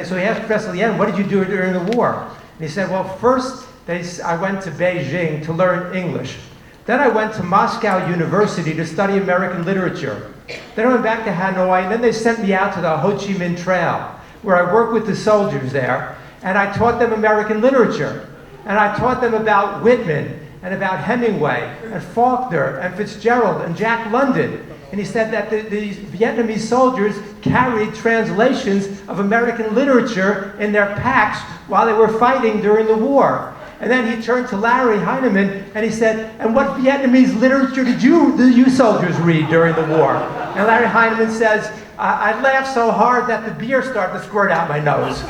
so he asked Professor Lien, what did you do during the war? And he said, well, first I went to Beijing to learn English. Then I went to Moscow University to study American literature. Then I went back to Hanoi, and then they sent me out to the Ho Chi Minh Trail, where I worked with the soldiers there, and I taught them American literature. And I taught them about Whitman, and about Hemingway, and Faulkner, and Fitzgerald, and Jack London. And he said that the Vietnamese soldiers carried translations of American literature in their packs while they were fighting during the war. And then he turned to Larry Heinemann and he said, and what Vietnamese literature did you soldiers read during the war? And Larry Heinemann says, I laughed so hard that the beer started to squirt out my nose.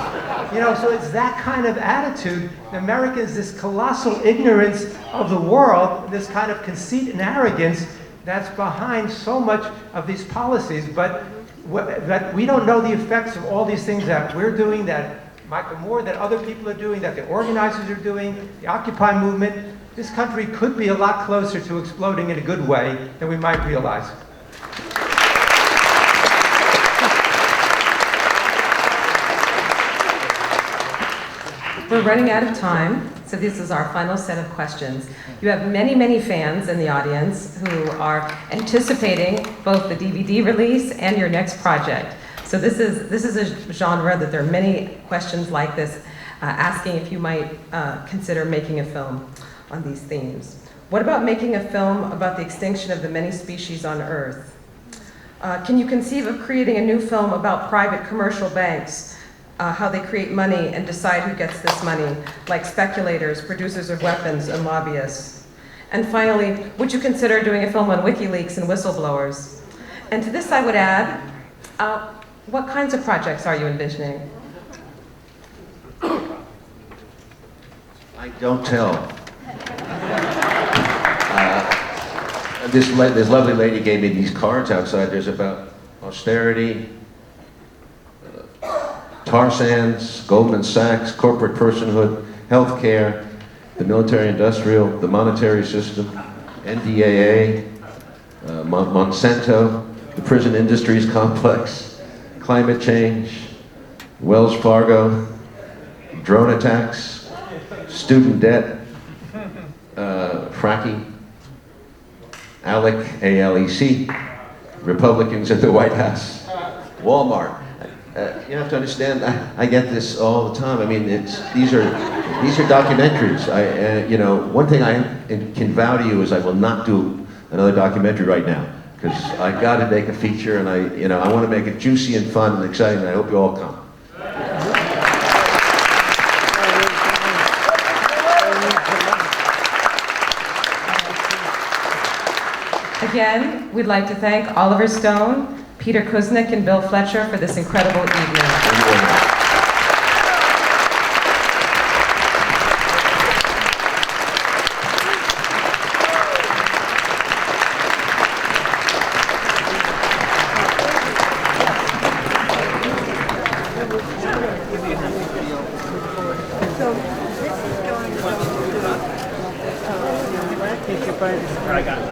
You know, so it's that kind of attitude. The Americans, this colossal ignorance of the world, this kind of conceit and arrogance that's behind so much of these policies. But that we don't know the effects of all these things that we're doing, that Michael Moore, that other people are doing, that the organizers are doing, the Occupy movement. This country could be a lot closer to exploding in a good way than we might realize. We're running out of time, so this is our final set of questions. You have many, many fans in the audience who are anticipating both the DVD release and your next project. So this is a genre that there are many questions like this, asking if you might consider making a film on these themes. What about making a film about the extinction of the many species on Earth? Can you conceive of creating a new film about private commercial banks, how they create money and decide who gets this money, like speculators, producers of weapons, and lobbyists? And finally, would you consider doing a film on WikiLeaks and whistleblowers? And to this I would add, what kinds of projects are you envisioning? I don't tell. This lovely lady gave me these cards outside. There's about austerity, tar sands, Goldman Sachs, corporate personhood, healthcare, the military-industrial, the monetary system, NDAA, Monsanto, the prison industries complex, climate change, Wells Fargo, drone attacks, student debt, fracking, ALEC, A-L-E-C, Republicans at the White House, Walmart. You have to understand, I get this all the time. I mean, these are documentaries. You know, one thing I can vow to you is I will not do another documentary right now, because I got to make a feature, and I want to make it juicy and fun and exciting. And I hope you all come. Again, we'd like to thank Oliver Stone, Peter Kuznick, and Bill Fletcher for this incredible evening.